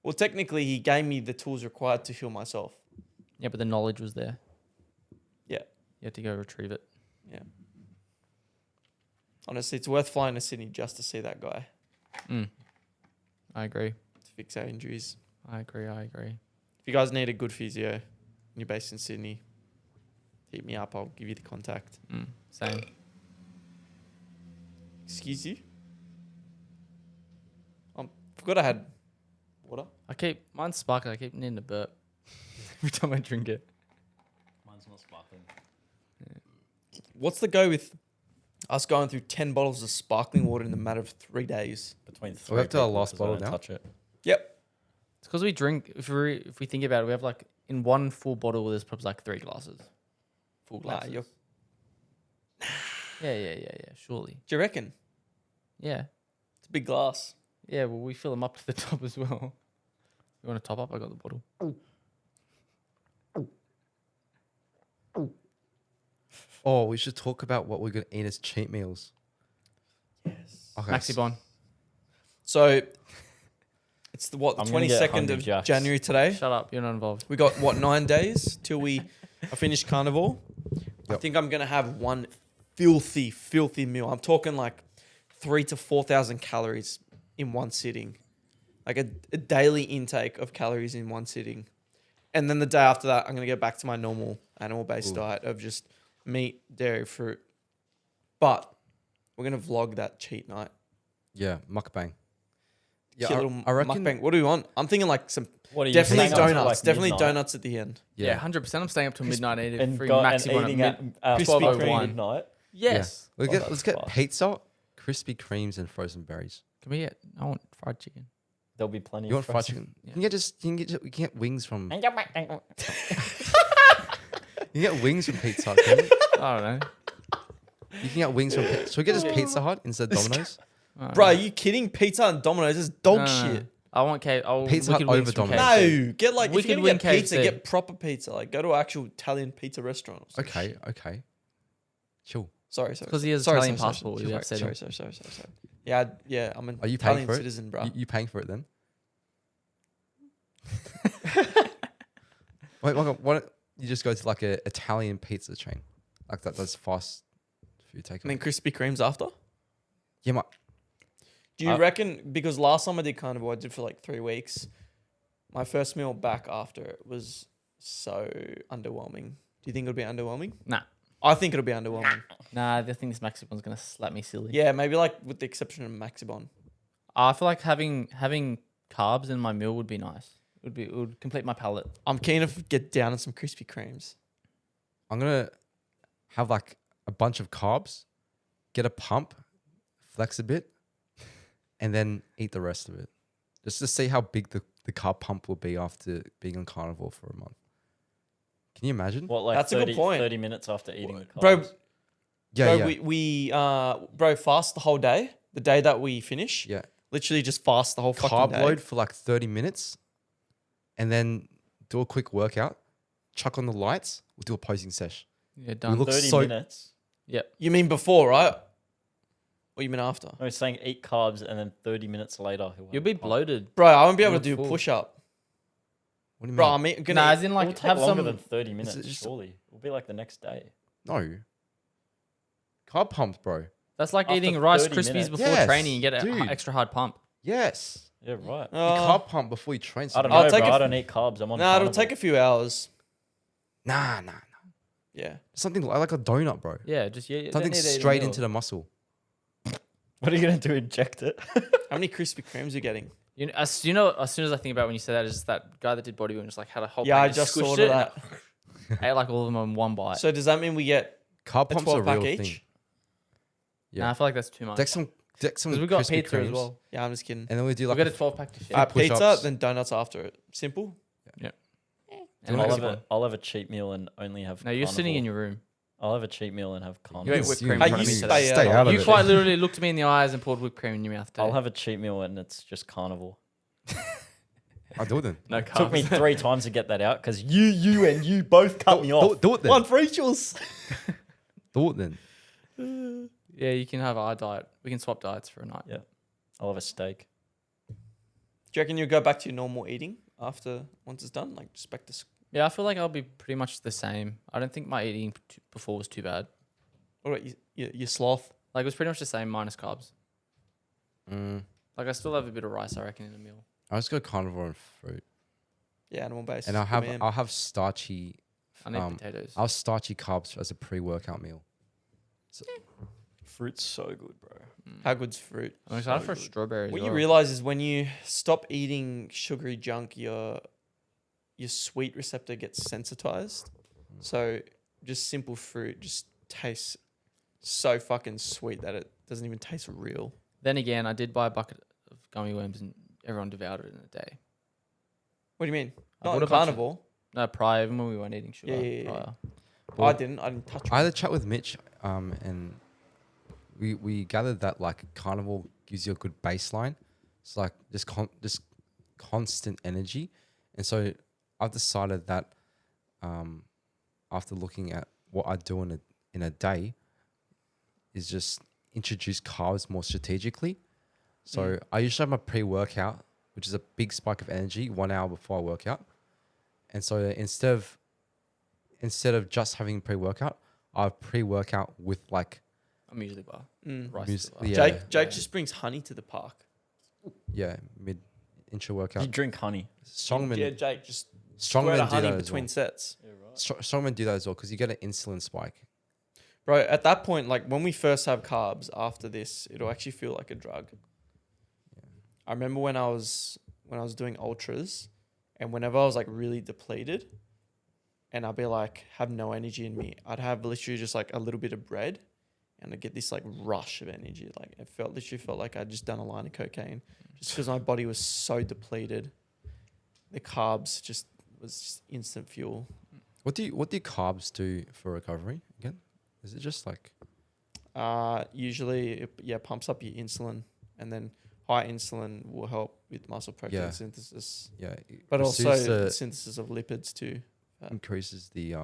Well, technically, he gave me the tools required to heal myself. Yeah, but the knowledge was there. Yeah. You had to go retrieve it. Yeah. Honestly, it's worth flying to Sydney just to see that guy I agree. to fix our injuries. I agree. If you guys need a good physio and you're based in Sydney, hit me up. I'll give you the contact. Same. Excuse you? I'm Forgot I had water. Mine's sparkling. I keep needing to burp every time I drink it. Mine's not sparkling. What's the go with us going through 10 bottles of sparkling water in the matter of 3 days? Between We're three up to our people, last 'cause I bottle don't now? touch it. Yep. It's because we drink. If we think about it, we have like in one full bottle, there's probably like 3 glasses. Full Nah, glasses. do Yeah. Surely. you reckon? Yeah. It's a big glass. Yeah. Well, we fill them up to the top as well. You want to top up? I got the bottle. Oh, we should talk about what we're gonna eat as cheat meals. Yes. Okay. Maxibon. So it's the I'm gonna get 22nd Hungry of Jacks. January today. Shut up. You're not involved. We got 9 days till I finish carnivore. I Yep. think I'm gonna have one filthy meal. I'm talking like 3,000 to 4,000 calories in one sitting, like a daily intake of calories in one sitting. And then the day after that, I'm gonna get back to my normal animal-based Ooh. diet of just meat, dairy, fruit. But we're gonna vlog that cheat night. Yeah, mukbang. Yeah, Cute little I reckon. mukbang. What do we want? I'm thinking like some What are you definitely staying up till, donuts. like, Definitely midnight donuts at the end. Yeah, 100%. I'm staying up till midnight eating and, free and Maxibon eating at at mid. Krispy 12:00 Kreme. midnight. Yes. Let's Oh, get that's let's get fine. pizza, Krispy Kremes, and frozen berries. Can we get? I want fried chicken. There'll be plenty. You of want fried frozen- chicken? Yeah. You can get wings from. You can get wings from Pizza Hut. Can you? I don't know. You can get wings from. So we get just Pizza Hut instead of Domino's. I don't Bro, know. are you kidding? Pizza and Domino's is dog No, no, no. shit. I want Pizza Hut Wicked Wings over from Domino's. KFC. No, get like if Wicked you're gonna Wing get pizza, KFC. get proper pizza. Like go to an actual Italian pizza restaurant. Or some Okay, shit. okay. Chill. Sorry. 'cause he has sorry, Italian sorry, passport, Sorry, we have said sorry, him. sorry. Yeah. I'm an Are you paying Italian for it? citizen, bro. You paying for it then? Wait, why don't you just go to like a Italian pizza chain, like that does fast food takeaway? And then Krispy Kremes after. Yeah, Do you reckon? Because last time I did carnivore, I did for like 3 weeks. My first meal back after it was so underwhelming. Do you think it'll be underwhelming? Nah. I think it'll be underwhelming. Nah, I think this Maxibon's gonna slap me silly. Yeah, maybe like with the exception of Maxibon. I feel like having carbs in my meal would be nice. It would complete my palate. I'm keen to get down on some Krispy Kremes. I'm gonna have like a bunch of carbs, get a pump, flex a bit, and then eat the rest of it, just to see how big the carb pump will be after being on carnivore for a month. Can you imagine? What, like That's a good 30, point. 30 minutes after eating the carbs? Bro, Yeah, bro, yeah, we fast the whole day. The day that we finish, yeah. literally just fast the whole fucking Carb day. load for like 30 minutes, and then do a quick workout. Chuck on the lights. We'll do a posing sesh. Yeah, done. look 30 so- minutes. Yep. You mean before, right? Or you mean after? I was saying eat carbs and then 30 minutes later. You'll be bloated. Bro, I won't be able You to do look full. push up. What do you Bro, mean? I'm gonna Nah, eat- as in It like will take have longer some. than 30 minutes, it just- surely. It will be like the next day. No. Carb pumps, bro. That's like After eating Rice 30 Krispies minutes. before Yes, training. You get a dude. extra hard pump. Yes. Yeah, right. You Uh, carb pump before you train. I don't something. know, take bro. a I f- don't eat carbs. I'm on Nah, it'll carnivore. take a few hours. Nah. Yeah. Something like a donut, bro. Yeah, just yeah. Something straight into the muscle. What are you going to do? Inject it? How many Krispy Kremes are you getting? As soon as I think about when you said that, is that guy that did bodybuilding just like had a whole. Yeah, I pack, just squished saw it, that. and ate like all of them in one bite. So does that mean we get Carb a pumps are a 12 real pack thing. each? Nah, I feel like that's too much. Deck some Because we got Krispy pizza as Kremes, well. Yeah, I'm just kidding. and then we do We like got a 12-pack to share. push-ups. Pizza, then donuts after it. Simple. And I'll I'll Maxibon. have a cheat meal and only have No, you're sitting carnivore. in your room. I'll have a cheat meal and have You carnivore. ate whipped You- cream Hey, in front of you me stay today. out Stay of out it. of You it. quite literally looked me in the eyes and poured whipped cream in your mouth. I'll today. have a cheat meal and it's just carnivore. I'll do it then. no carbs. Took me 3 times to get that out because you both cut me off. Do it then. One for each yours. Do it then. Yeah, you can have our diet. We can swap diets for a night. Yeah. I'll have a steak. Do you reckon you'll go back to your normal eating after once it's done? Like just back to Yeah, I feel like I'll be pretty much the same. I don't think my eating before was too bad. what about your sloth? Like it was pretty much the same minus carbs. Mm, Like I still have a bit of rice, I reckon, in a meal. I'll just go carnivore and fruit, Yeah, animal based. and I'll have starchy. I need Um, potatoes. I'll have starchy carbs as a pre-workout meal. So, Fruit's so good, bro. How good's fruit? I'm excited So for good. strawberries. What as you well. realize is when you stop eating sugary junk, your sweet receptor gets sensitized. So just simple fruit just tastes so fucking sweet that it doesn't even taste real. Then again, I did buy a bucket of gummy worms and everyone devoured it in a day. What do you mean? I Not bought in a bunch of- carnivore. No, prior, even when we weren't eating sugar. Yeah. Prior. I didn't. I didn't touch I had one. a chat with Mitch, and we gathered that like carnivore gives you a good baseline. It's like just constant energy, and so I've decided that after looking at what I do in a day, is just introduce carbs more strategically. So I usually have my pre-workout, which is a big spike of energy 1 hour before I work out, and so instead of just having pre-workout, I have pre-workout with like I'm usually bar. Mm. Rice mus- is bar. yeah, Jake just brings honey to the park. mid intro You workout. drink honey. Strongmen, Yeah, Jake just strongmen squirt do honey that as between well. sets. Strongmen do that as well because you get an insulin spike. Bro, at that point, like when we first have carbs after this, it'll actually feel like a drug. I remember when I was doing ultras, and whenever I was like really depleted, and I'd be like have no energy in me, I'd have literally just like a little bit of bread, and I'd get this like rush of energy. Like it literally felt like I'd just done a line of cocaine, just because my body was so depleted. The carbs was just instant fuel. What do carbs do for recovery again? Is it just like Usually, it pumps up your insulin, and then high insulin will help with muscle protein Yeah. synthesis, it but pursues also the- synthesis of lipids too. increases the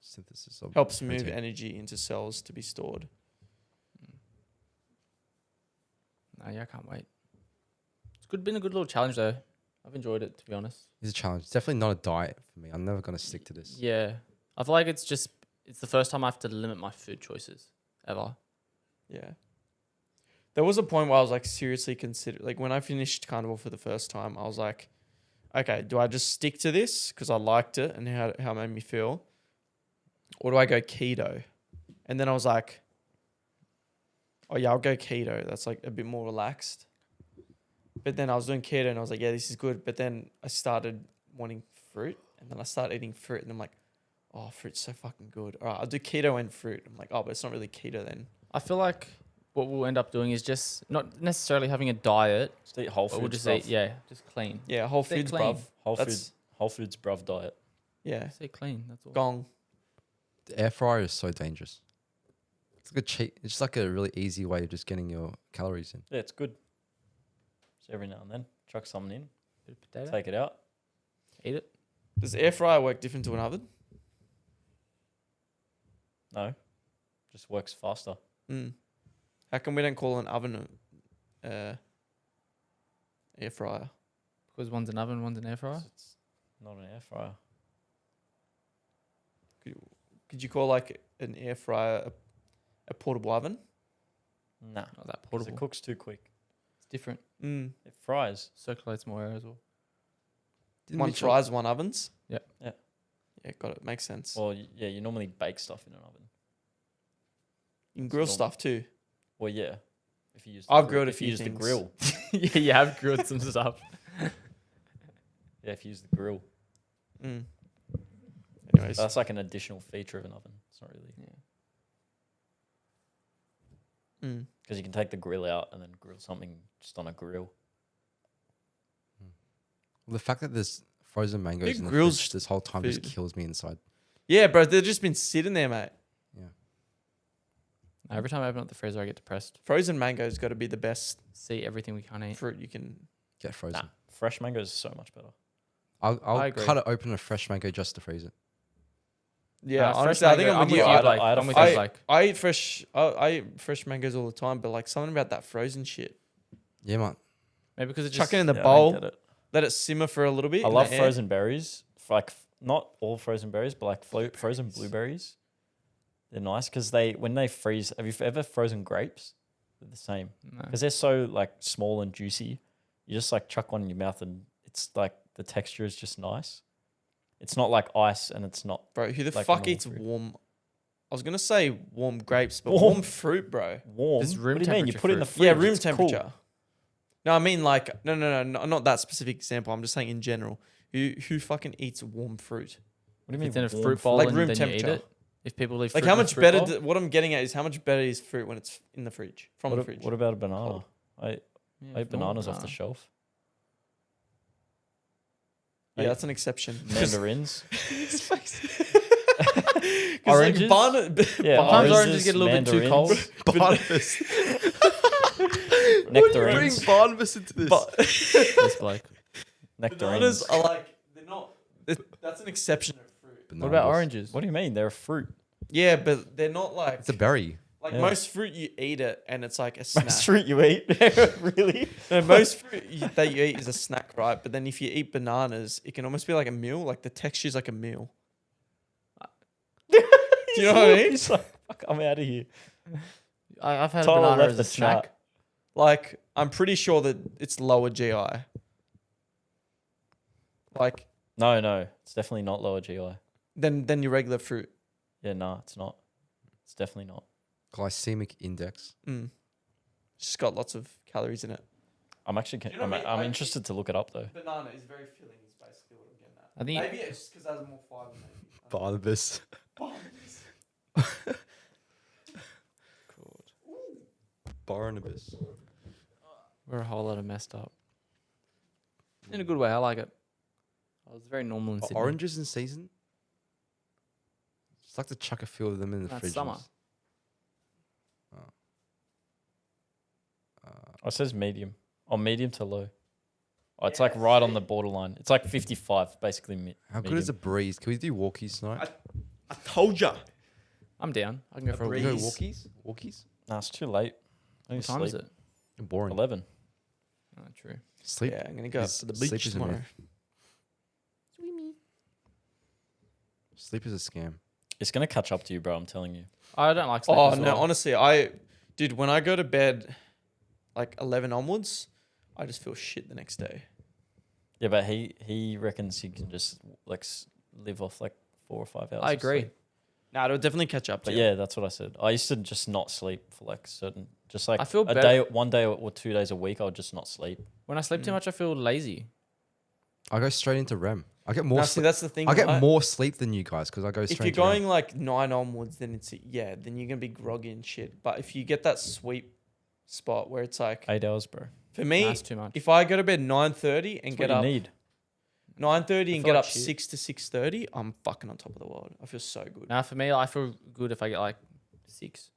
synthesis of Helps move protein. energy into cells to be stored. No, yeah, I can't wait. It's been a good little challenge though. I've enjoyed it, to be honest. It's a challenge. It's definitely not a diet for me. I'm never gonna stick to this. Yeah, I feel like it's the first time I have to limit my food choices ever. Yeah. There was a point where I was like seriously consider like when I finished carnivore for the first time, I was like, okay, do I just stick to this because I liked it and how it made me feel, or do I go keto? And then I was like, oh yeah, I'll go keto. That's like a bit more relaxed. But then I was doing keto and I was like, yeah, this is good. But then I started wanting fruit, and then I started eating fruit, and I'm like, oh, fruit's so fucking good. All right, I'll do keto and fruit. I'm like, oh, but it's not really keto then. I feel like what we'll end up doing is just not necessarily having a diet, Just eat whole but foods. we'll just bruv. eat, just clean. Yeah, Whole Stay Foods, clean. bruv. Whole That's foods, bruv diet. yeah, Stay clean. That's all. gong. The air fryer is so dangerous. It's like a cheat. It's just like a really easy way of just getting your calories in. Yeah, it's good. So every now and then, chuck something in, Bit of potato. take it out. Eat it. Does the air fryer work different to an oven? No, just works faster. Mm. How come we don't call an oven air fryer? Because one's an oven, one's an air fryer. 'Cause it's not an air fryer. Could you call like an air fryer a portable oven? Nah, Not that 'cause portable. it cooks too quick. It's different. Mm. It fries. Circulates more air as well. Didn't One Mitchell- fries, one ovens. Yeah. Yeah. Yeah, got it. Makes sense. Well, yeah, you normally bake stuff in an oven. You can grill so- stuff too. Well, yeah. If you use, I've grilled a if you few use the things. grill. Yeah, you have grilled some stuff. Yeah, if you use the grill, Mm. Anyways, that's like an additional feature of an oven. It's not really mm. because you can take the grill out and then grill something just on a grill. The fact that there's frozen mangoes Big in the grills fridge this whole time just food. kills me inside. Yeah, bro, they've just been sitting there, mate. Yeah. Every time I open up the freezer, I get depressed. Frozen mango's got to be the best See everything we can't eat. fruit you can. Get frozen. Nah, fresh mango is so much better. I'll I agree. cut it open a fresh mango just to freeze it. Yeah, Fresh honestly, I think mango, I'm with you. you, I Blake. had a I'm with I- you, Blake. I eat fresh mangoes all the time, but like something about that frozen shit. Yeah, man. Maybe because it Chuck just it in the Yeah, I bowl, get it. let it simmer for a little bit. I in love the air. frozen berries. Like not all frozen berries, but like frozen blueberries. They're nice because when they freeze. Have you ever frozen grapes? They're the same no. because they're so like small and juicy. You just like chuck one in your mouth and it's like the texture is just nice. It's not like ice and it's not. Bro, who the like fuck normal eats fruit. warm was gonna say warm grapes, but Warm. warm fruit, bro. Warm. It's room what do you mean? You temperature put it in the fruit. fridge. Yeah, room it's cool. temperature. No, I mean like no, not that specific example. I'm just saying in general. Who fucking eats warm fruit? What do you mean? It's in a warm fruit bowl Like and room then you eat temperature. it. If people leave Like fruit how in a much fruit better? bowl, What I'm getting at is how much better is fruit when it's in the fridge from the fridge. What about a banana? Cold. I Yeah, ate normal bananas off the banana. shelf. Yeah, Ate that's an exception. mandarins. His face. Oranges? Yeah, Sometimes oranges get a little bit too cold. Barnabas. Nectarines. Bring Barnabas into this. This bloke. Bananas Nectarines. are like they're not. That's an exception of fruit. What about oranges? What do you mean? They're a fruit. Yeah, but they're not like It's a berry. like Yeah. most fruit you eat it and it's like a snack. Most fruit you eat. Really? No, most fruit that you eat is a snack, right? But then if you eat bananas, it can almost be like a meal. Like the texture's like a meal. Do you know what I mean? He's like, fuck, I'm out of here. I've had a Tyler banana left as the a snack. chat. Like I'm pretty sure that it's lower GI. Like No, it's definitely not lower GI. than your regular fruit. Yeah, nah, it's not. It's definitely not. Glycemic index. Mm. It's just got lots of calories in it. I'm actually. You know what I mean? I'm Like- interested to look it up though. Banana is very filling. Is basically what I'm getting at. I think Maybe it's just because it has more fiber. Maybe. Barnabas. Barnabas. we're a whole lot of messed up. In a good way, I like it. Oh, it's very normal in Are Sydney. oranges in season? Just like to chuck a few of them in the That's fridge. summer. Oh, it says medium. Oh, medium to low. Oh, it's like right on the borderline. It's like 55, basically. How good is a breeze? Can we do walkies tonight? I told ya. I'm down. I can go for a breeze. walk. You go walkies? Walkies? Nah, it's too late. I need What to time is sleep. it? Boring. 11. Oh, true. Sleep. Yeah, I'm gonna go up is- to the sleep beach is a myth. tomorrow. Sleep is a scam. It's gonna catch up to you, bro. I'm telling you. I don't like sleep Oh as no, well. honestly, dude, when I go to bed, like 11 onwards, I just feel shit the next day. Yeah, but he reckons he can just like live off like 4 or 5 hours. I of agree. sleep. Nah, it'll definitely catch up to But you. yeah, that's what I said. I used to just not sleep for like just like I feel a better- day, 1 day or 2 days a week. I would just not sleep. When I sleep too much, I feel lazy. I go straight into REM. I get more. Now, see, that's the thing. I get right? more sleep than you guys because I go If straight. you're into going like 9 onwards, then then you're gonna be groggy and shit. But if you get that sweet spot where it's like, 8 hours, bro. for me, That's too much. if I go to bed 9:30 and That's get what up you need. 9:30 and feel get like up shit. 6 to 6:30, I'm fucking on top of the world. I feel so good. Now, for me, I feel good if I get like 6.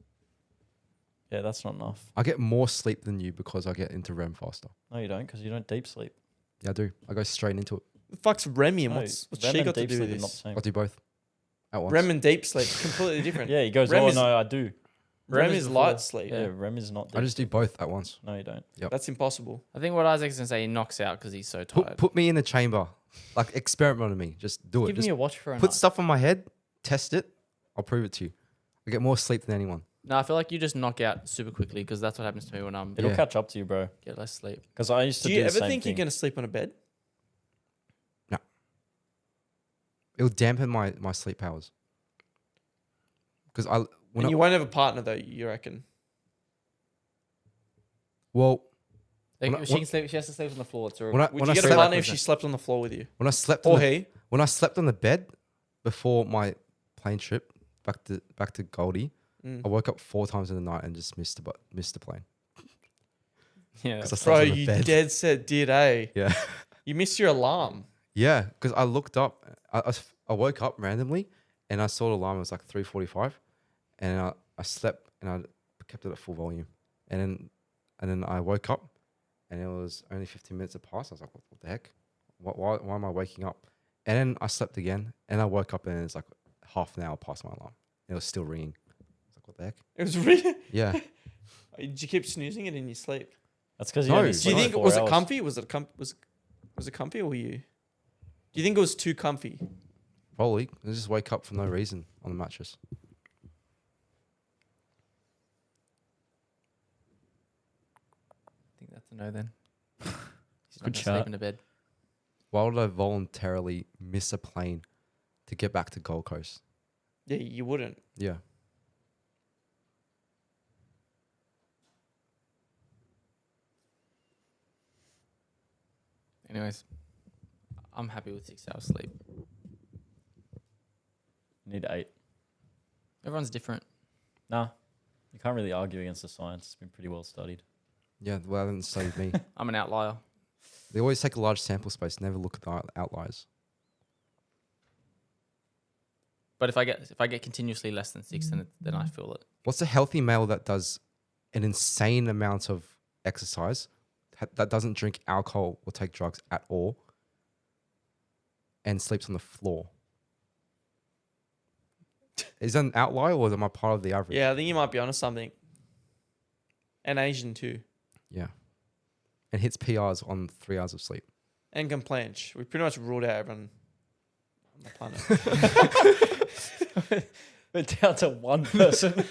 Yeah, that's not enough. I get more sleep than you because I get into REM faster. No, you don't, because you don't deep sleep. Yeah, I do. I go straight into it. The fuck's Remy and No, what's REM she and got to deep do with sleep are not the this? same. I do both at once. REM and deep sleep completely different. Yeah, he goes, REM oh is- no, I do. REM REM is is light before- sleep. Yeah, REM is not deep. I just do both at once. No, you don't. That's impossible. I think what Isaac's going to say, he knocks out because he's so tired. Put me in the chamber. Like experiment on me. Just do it. Give Just me a watch for a put night. stuff on my head. Test it. I'll prove it to you. I get more sleep than anyone. No, I feel like you just knock out super quickly because that's what happens to me when I'm It'll Yeah. catch up to you, bro. get less sleep. Because I used to Do do, you the ever same think thing. you're gonna sleep on a bed? It'll dampen my sleep powers. Because I when And I, you won't have a partner though, you reckon? well Like, When I- she can sleep. She has to sleep on the floor. It's a when I Would when you I get a slept, partner if she slept on the floor with you? when I slept on Or the, he? when I slept on the bed before my plane trip back to Goldie, I woke up 4 times in the night and just missed the plane. yeah. 'Cause I slept Bro, on the you bed. dead set did, eh? Yeah. You missed your alarm. Yeah, because I looked up. I woke up randomly, and I saw the alarm. It was like 3:45, and I slept and I kept it at full volume, and then I woke up, and it was only 15 minutes had passed. I was like, what the heck? Why am I waking up? And then I slept again, and I woke up, and it's like half an hour past my alarm. It was still ringing. I was like, what the heck? It was really. Yeah. Did you keep snoozing it in your sleep? That's because No, you only do Do you slept think 4 was it hours. comfy? Was it comfy or were you? Do you think it was too comfy? Probably. I just wake up for no reason on the mattress. I think that's a no then. She's not Good gonna chat. sleep in a bed. Why would I voluntarily miss a plane to get back to Gold Coast? Yeah, you wouldn't. Yeah. Anyways, I'm happy with 6 hours sleep. Need 8. Everyone's different. Nah, you can't really argue against the science. It's been pretty well studied. Yeah, well, they haven't studied me. I'm an outlier. They always take a large sample space, never look at the outliers. But if I get continuously less than 6, then I feel it. What's a healthy male that does an insane amount of exercise, that doesn't drink alcohol or take drugs at all, and sleeps on the floor? Is that an outlier or am I part of the average? Yeah, I think you might be onto something. And Asian too. Yeah. And hits PRs on 3 hours of sleep. And can planche. We pretty much ruled out everyone on the planet. We're down to one person.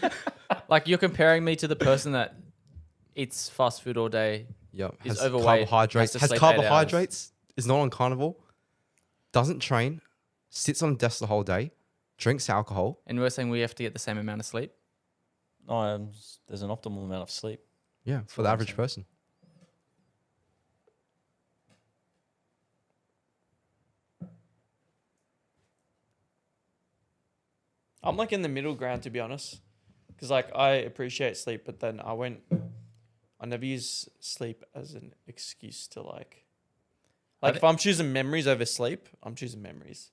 Like, you're comparing me to the person that eats fast food all day. Yep. Is Has overweight, carbohydrates. has to Has sleep 8 hours. carbohydrates. Is not on carnivore. Doesn't train. Sits on desk the whole day. Drinks alcohol. And we're saying we have to get the same amount of sleep. No, there's an optimal amount of sleep. Yeah, for the what I'm average saying. person. I'm like in the middle ground, to be honest. Because like I appreciate sleep, but then I never use sleep as an excuse to like if I'm choosing memories over sleep, I'm choosing memories.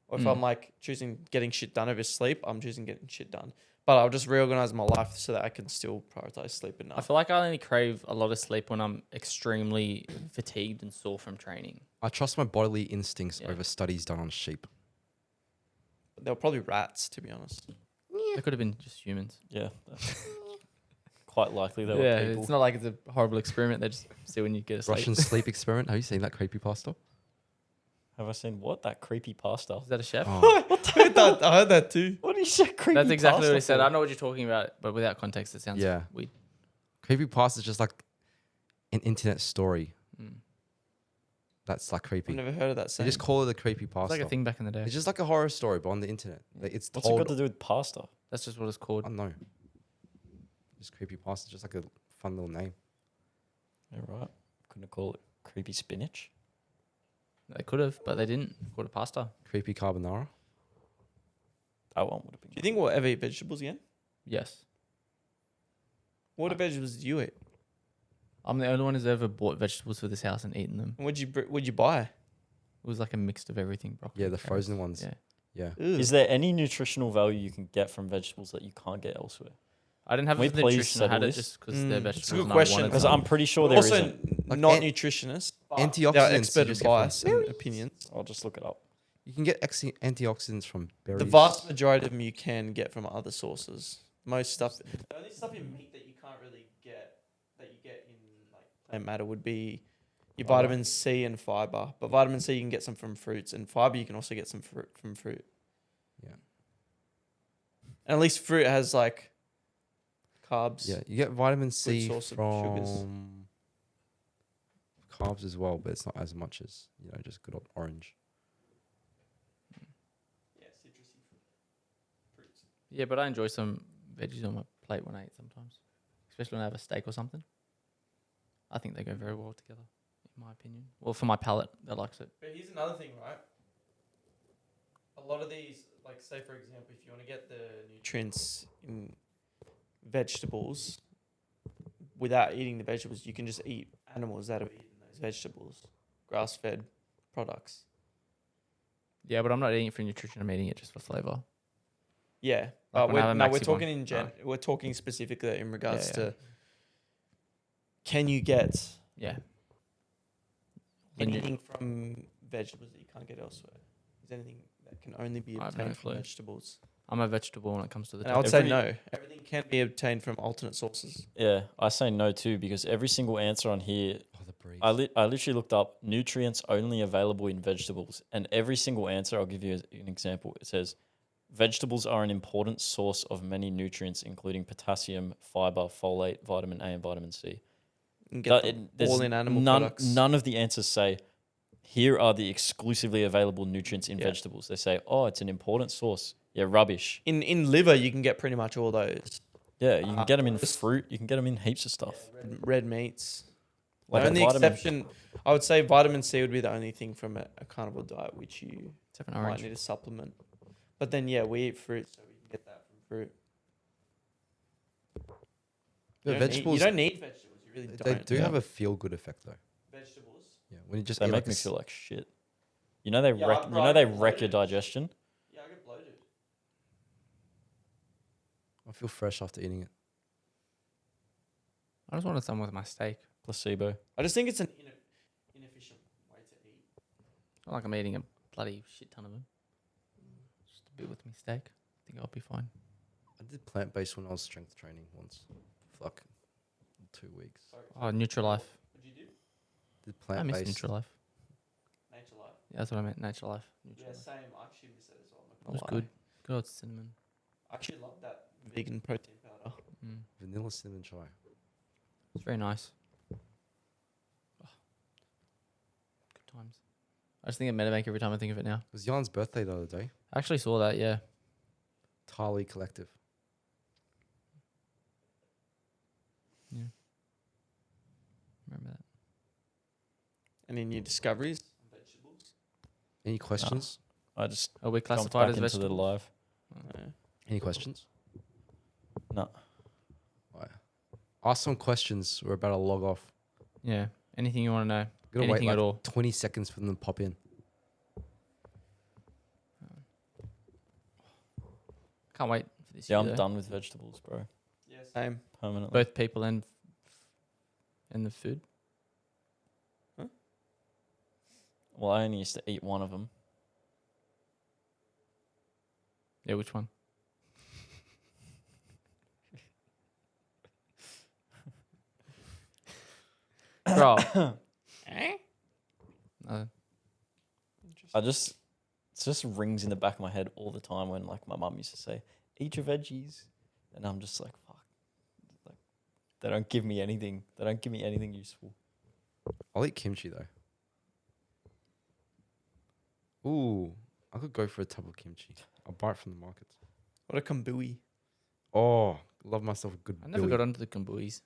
Or if I'm like choosing getting shit done over sleep, I'm choosing getting shit done. But I'll just reorganize my life so that I can still prioritize sleep I enough. feel like I only crave a lot of sleep when I'm extremely fatigued and sore from training. I trust my bodily instincts Yeah. over studies done on sheep. They were probably rats, to be honest. They could have been just humans. Yeah. That's quite likely there Yeah, were people. it's not like it's a horrible experiment. They just see when you get asleep. Russian sleep experiment. Have you seen that creepypasta? Have I seen what? That creepy pasta? Is that a chef? Oh, I heard that too. What do you say creepy That's exactly what he pasta said. for? I know what you're talking about, but without context, it sounds Yeah. weird. creepypasta is just like an internet story. Mm. That's like creepy. I've never heard of that They saying. just call it a creepypasta. It's like a thing back in the day. It's just like a horror story, but on the internet. Like, it's What's it told. got to do with pasta? That's just what it's I called. don't know. Just creepypasta, just like a fun little name. Yeah, right. Couldn't call it creepy spinach. They could have, but they didn't. They called it pasta. Creepy carbonara. That one would have been. Do you think we'll ever eat vegetables again? Yes. What vegetables do you eat? I'm the only one who's ever bought vegetables for this house and eaten them. And what'd you buy? It was like a mix of everything. Broccoli, Yeah, the carrots. frozen ones. Yeah. Yeah. Ugh. Is there any nutritional value you can get from vegetables that you can't get elsewhere? I didn't have Can it for we the please nutrition. I had settle it this? just because they're It's a vegetables. good and I question, wanted Because some. I'm pretty sure there also isn't. not Like nutritionists. antioxidants They're you expert just get from advice and berries. opinions. I'll just look it up. You can get antioxidants from berries. The vast majority of them you can get from other sources. Most stuff. The only stuff in meat that you can't really get that you get in like plant matter would be your vitamin C and fiber. But vitamin C you can get some from fruits, and fiber you can also get some fruit from fruit. Yeah. And at least fruit has like carbs. Yeah, you get vitamin C source of from sugars. carbs as well, but it's not as much as, just good old orange. Yeah, citrusy fruits. Yeah, but I enjoy some veggies on my plate when I eat sometimes, especially when I have a steak or something. I think they go very well together, in my opinion. Well, for my palate, that likes it. But here's another thing, right? A lot of these, like say for example, if you want to get the nutrients in vegetables without eating the vegetables, you can just eat animals that have eaten those vegetables, grass-fed products. Yeah, but I'm not eating it for nutrition. I'm eating it just for flavor. Yeah, Like but when I have a we're Maxi talking one. in we're talking specifically in regards Yeah. to can you get Yeah. When you- anything from vegetables that you can't get elsewhere? Is there anything that can only be I have no obtained from clue. vegetables? I'm a vegetable when it comes to the And I would topic. say Every- no. Everything can be obtained from alternate sources. Yeah, I say no too because every single answer on here, Oh, the breeds. I literally looked up nutrients only available in vegetables, and every single answer, I'll give you an example. It says vegetables are an important source of many nutrients, including potassium, fiber, folate, vitamin A, and vitamin C. You can get That- them there's all in animal none, products. None of the answers say here are the exclusively available nutrients in Yeah. vegetables. They say, oh, it's an important source. Yeah, rubbish. In liver, you can get pretty much all those. Yeah, you can get them in just- fruit. You can get them in heaps of stuff. Red meats. Like the only vitamin- exception, I would say vitamin C would be the only thing from a carnivore diet which you Except for an might orange. need to supplement. But then yeah, we eat fruit, so we can get that from fruit. The You vegetables, don't need vegetables. You really they don't. do Yeah. have a feel good effect though. Vegetables. Yeah, when you just They eat make like me a s- feel like shit. You know they Yeah, wreck. bro, You know I they get wreck your bloated. digestion. Yeah, I get bloated. I feel fresh after eating it. I just wanted some with my steak. Placebo. I just think it's an inefficient way to eat. Not like I'm eating a bloody shit ton of them. Just a bit with my steak. I think I'll be fine. I did plant based when I was strength training once, for like 2 weeks. Oh, Nutrilife. What'd you do? Did I plant miss based. Nutrilife. Nature Life. Yeah, that's what I meant. Nature Life. Yeah, Nutrilife. same. I actually miss it as well. I'm not It gonna was lie. good. Good old cinnamon. I actually love that vegan protein powder. Mm. Vanilla cinnamon chai. It's very nice. Oh. Good times. I just think of Medibank every time I think of it now. It was Jan's birthday the other day. I actually saw that, yeah. Tali Collective. Yeah. Remember that. Any new discoveries on vegetables? Any questions? I just Are we jumped classified back as into the vegetables? live. Yeah. Any questions? No. Alright. Ask some questions. We're about to log off. Yeah. Anything you want to know? Gonna Anything wait at like all? 20 seconds for them to pop in. Can't wait for this Yeah, year. I'm though. done with vegetables, bro. Yeah, same. Permanently. Both people and the food. Well, I only used to eat one of them. Yeah, which one? Bro. No. I just it just rings in the back of my head all the time when like my mum used to say, "Eat your veggies," and I'm just like, "Fuck!" Like they don't give me anything. They don't give me anything useful. I'll eat kimchi though. Ooh, I could go for a tub of kimchi. I'll buy it from the markets. What a kombui. Oh, love myself a good I never billy. got onto the kombuis.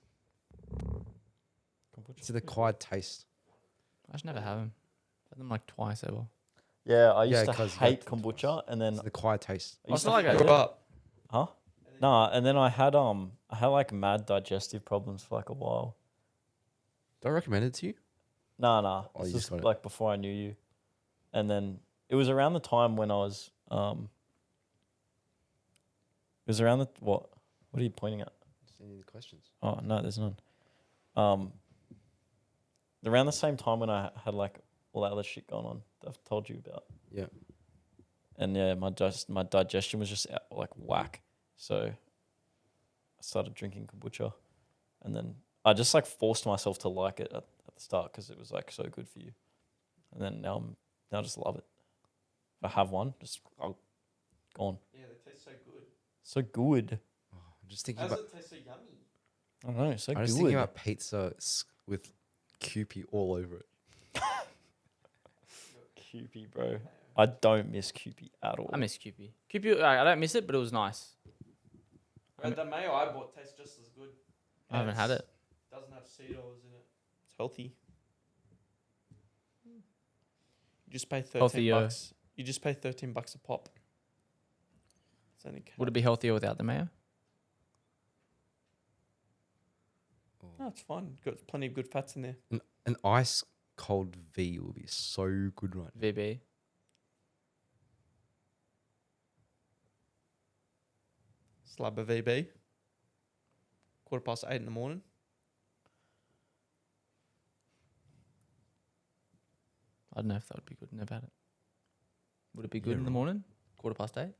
It's an acquired taste. I just never have them. Had them like twice ever. Yeah, I used Yeah, to 'cause you hate got to kombucha, and then It's an acquired taste. I used it's not to like Grow up. huh? Nah, and then I had like mad digestive problems for like a while. Do I recommend it to you? Nah. Oh, This you was just got it. like before I knew you, and then it was around the time when I was It was around the what? What are you pointing at? Just any questions? Oh no, there's none. Around the same time when I had like all that other shit going on that I've told you about. Yeah. And yeah, my digestion was just like whack. So I started drinking kombucha, and then I just like forced myself to like it at the start because it was like so good for you. And then now I just love it. If I have one, just gone. Yeah, they taste so good. So good. Oh, I'm just thinking How does about. it taste so yummy? I don't know. So I'm good. just thinking about pizza with Kewpie all over it. Kewpie, bro. I don't miss Kewpie at all. I miss Kewpie. Kewpie, I don't miss it, but it was nice. Right, the mayo I bought tastes just as good. I haven't had it. Doesn't have seed oils in it. It's healthy. You just pay 13 Healthier. bucks. You just pay $13 a pop. It's only Would it be healthier without the mayo? No, it's fine. Got plenty of good fats in there. An ice cold V will be so good right now. VB. Slab of VB. 8:15 in the morning. I don't know if that would be good. Never had it. Would it be good Yeah, in the right. morning? 8:15?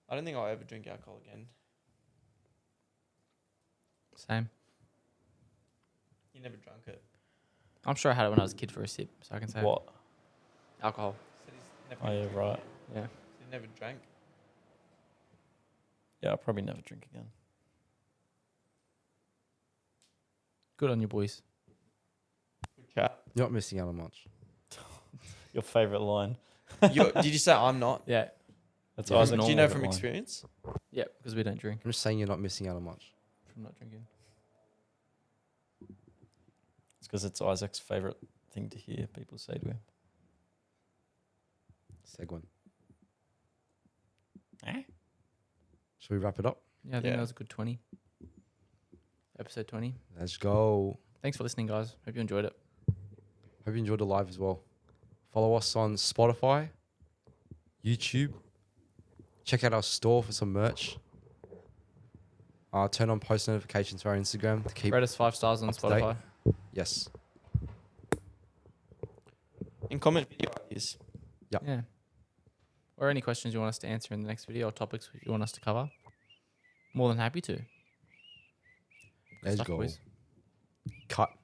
I don't think I'll ever drink alcohol again. Same. You never drunk it. I'm sure I had it when I was a kid for a sip, so I can say What? alcohol. Said he's never Oh, gonna yeah, drink right. again. Yeah. He never drank. Yeah, I'll probably never drink again. Good on you, boys. Good chat. You're not missing out on much. Your favorite line. Did you say I'm not? Yeah. That's Yeah, Isaac's Do you know favorite from line. experience? Yeah, because we don't drink I'm just saying you're not missing out on much. from not drinking. It's because it's Isaac's favorite thing to hear people say to him. Segwin. Eh? Should we wrap it up? Yeah, I think Yeah. that was a good 20. Episode 20. Let's go. Thanks for listening, guys. Hope you enjoyed it. Hope you enjoyed the live as well. Follow us on Spotify, YouTube. Check out our store for some merch. Turn on post notifications for our Instagram to keep. Rate us 5 stars on up to date. Spotify. Yes. And comment video ideas. Yeah. Or any questions you want us to answer in the next video or topics you want us to cover. More than happy to. Good Let's stuff, go. boys. Cut.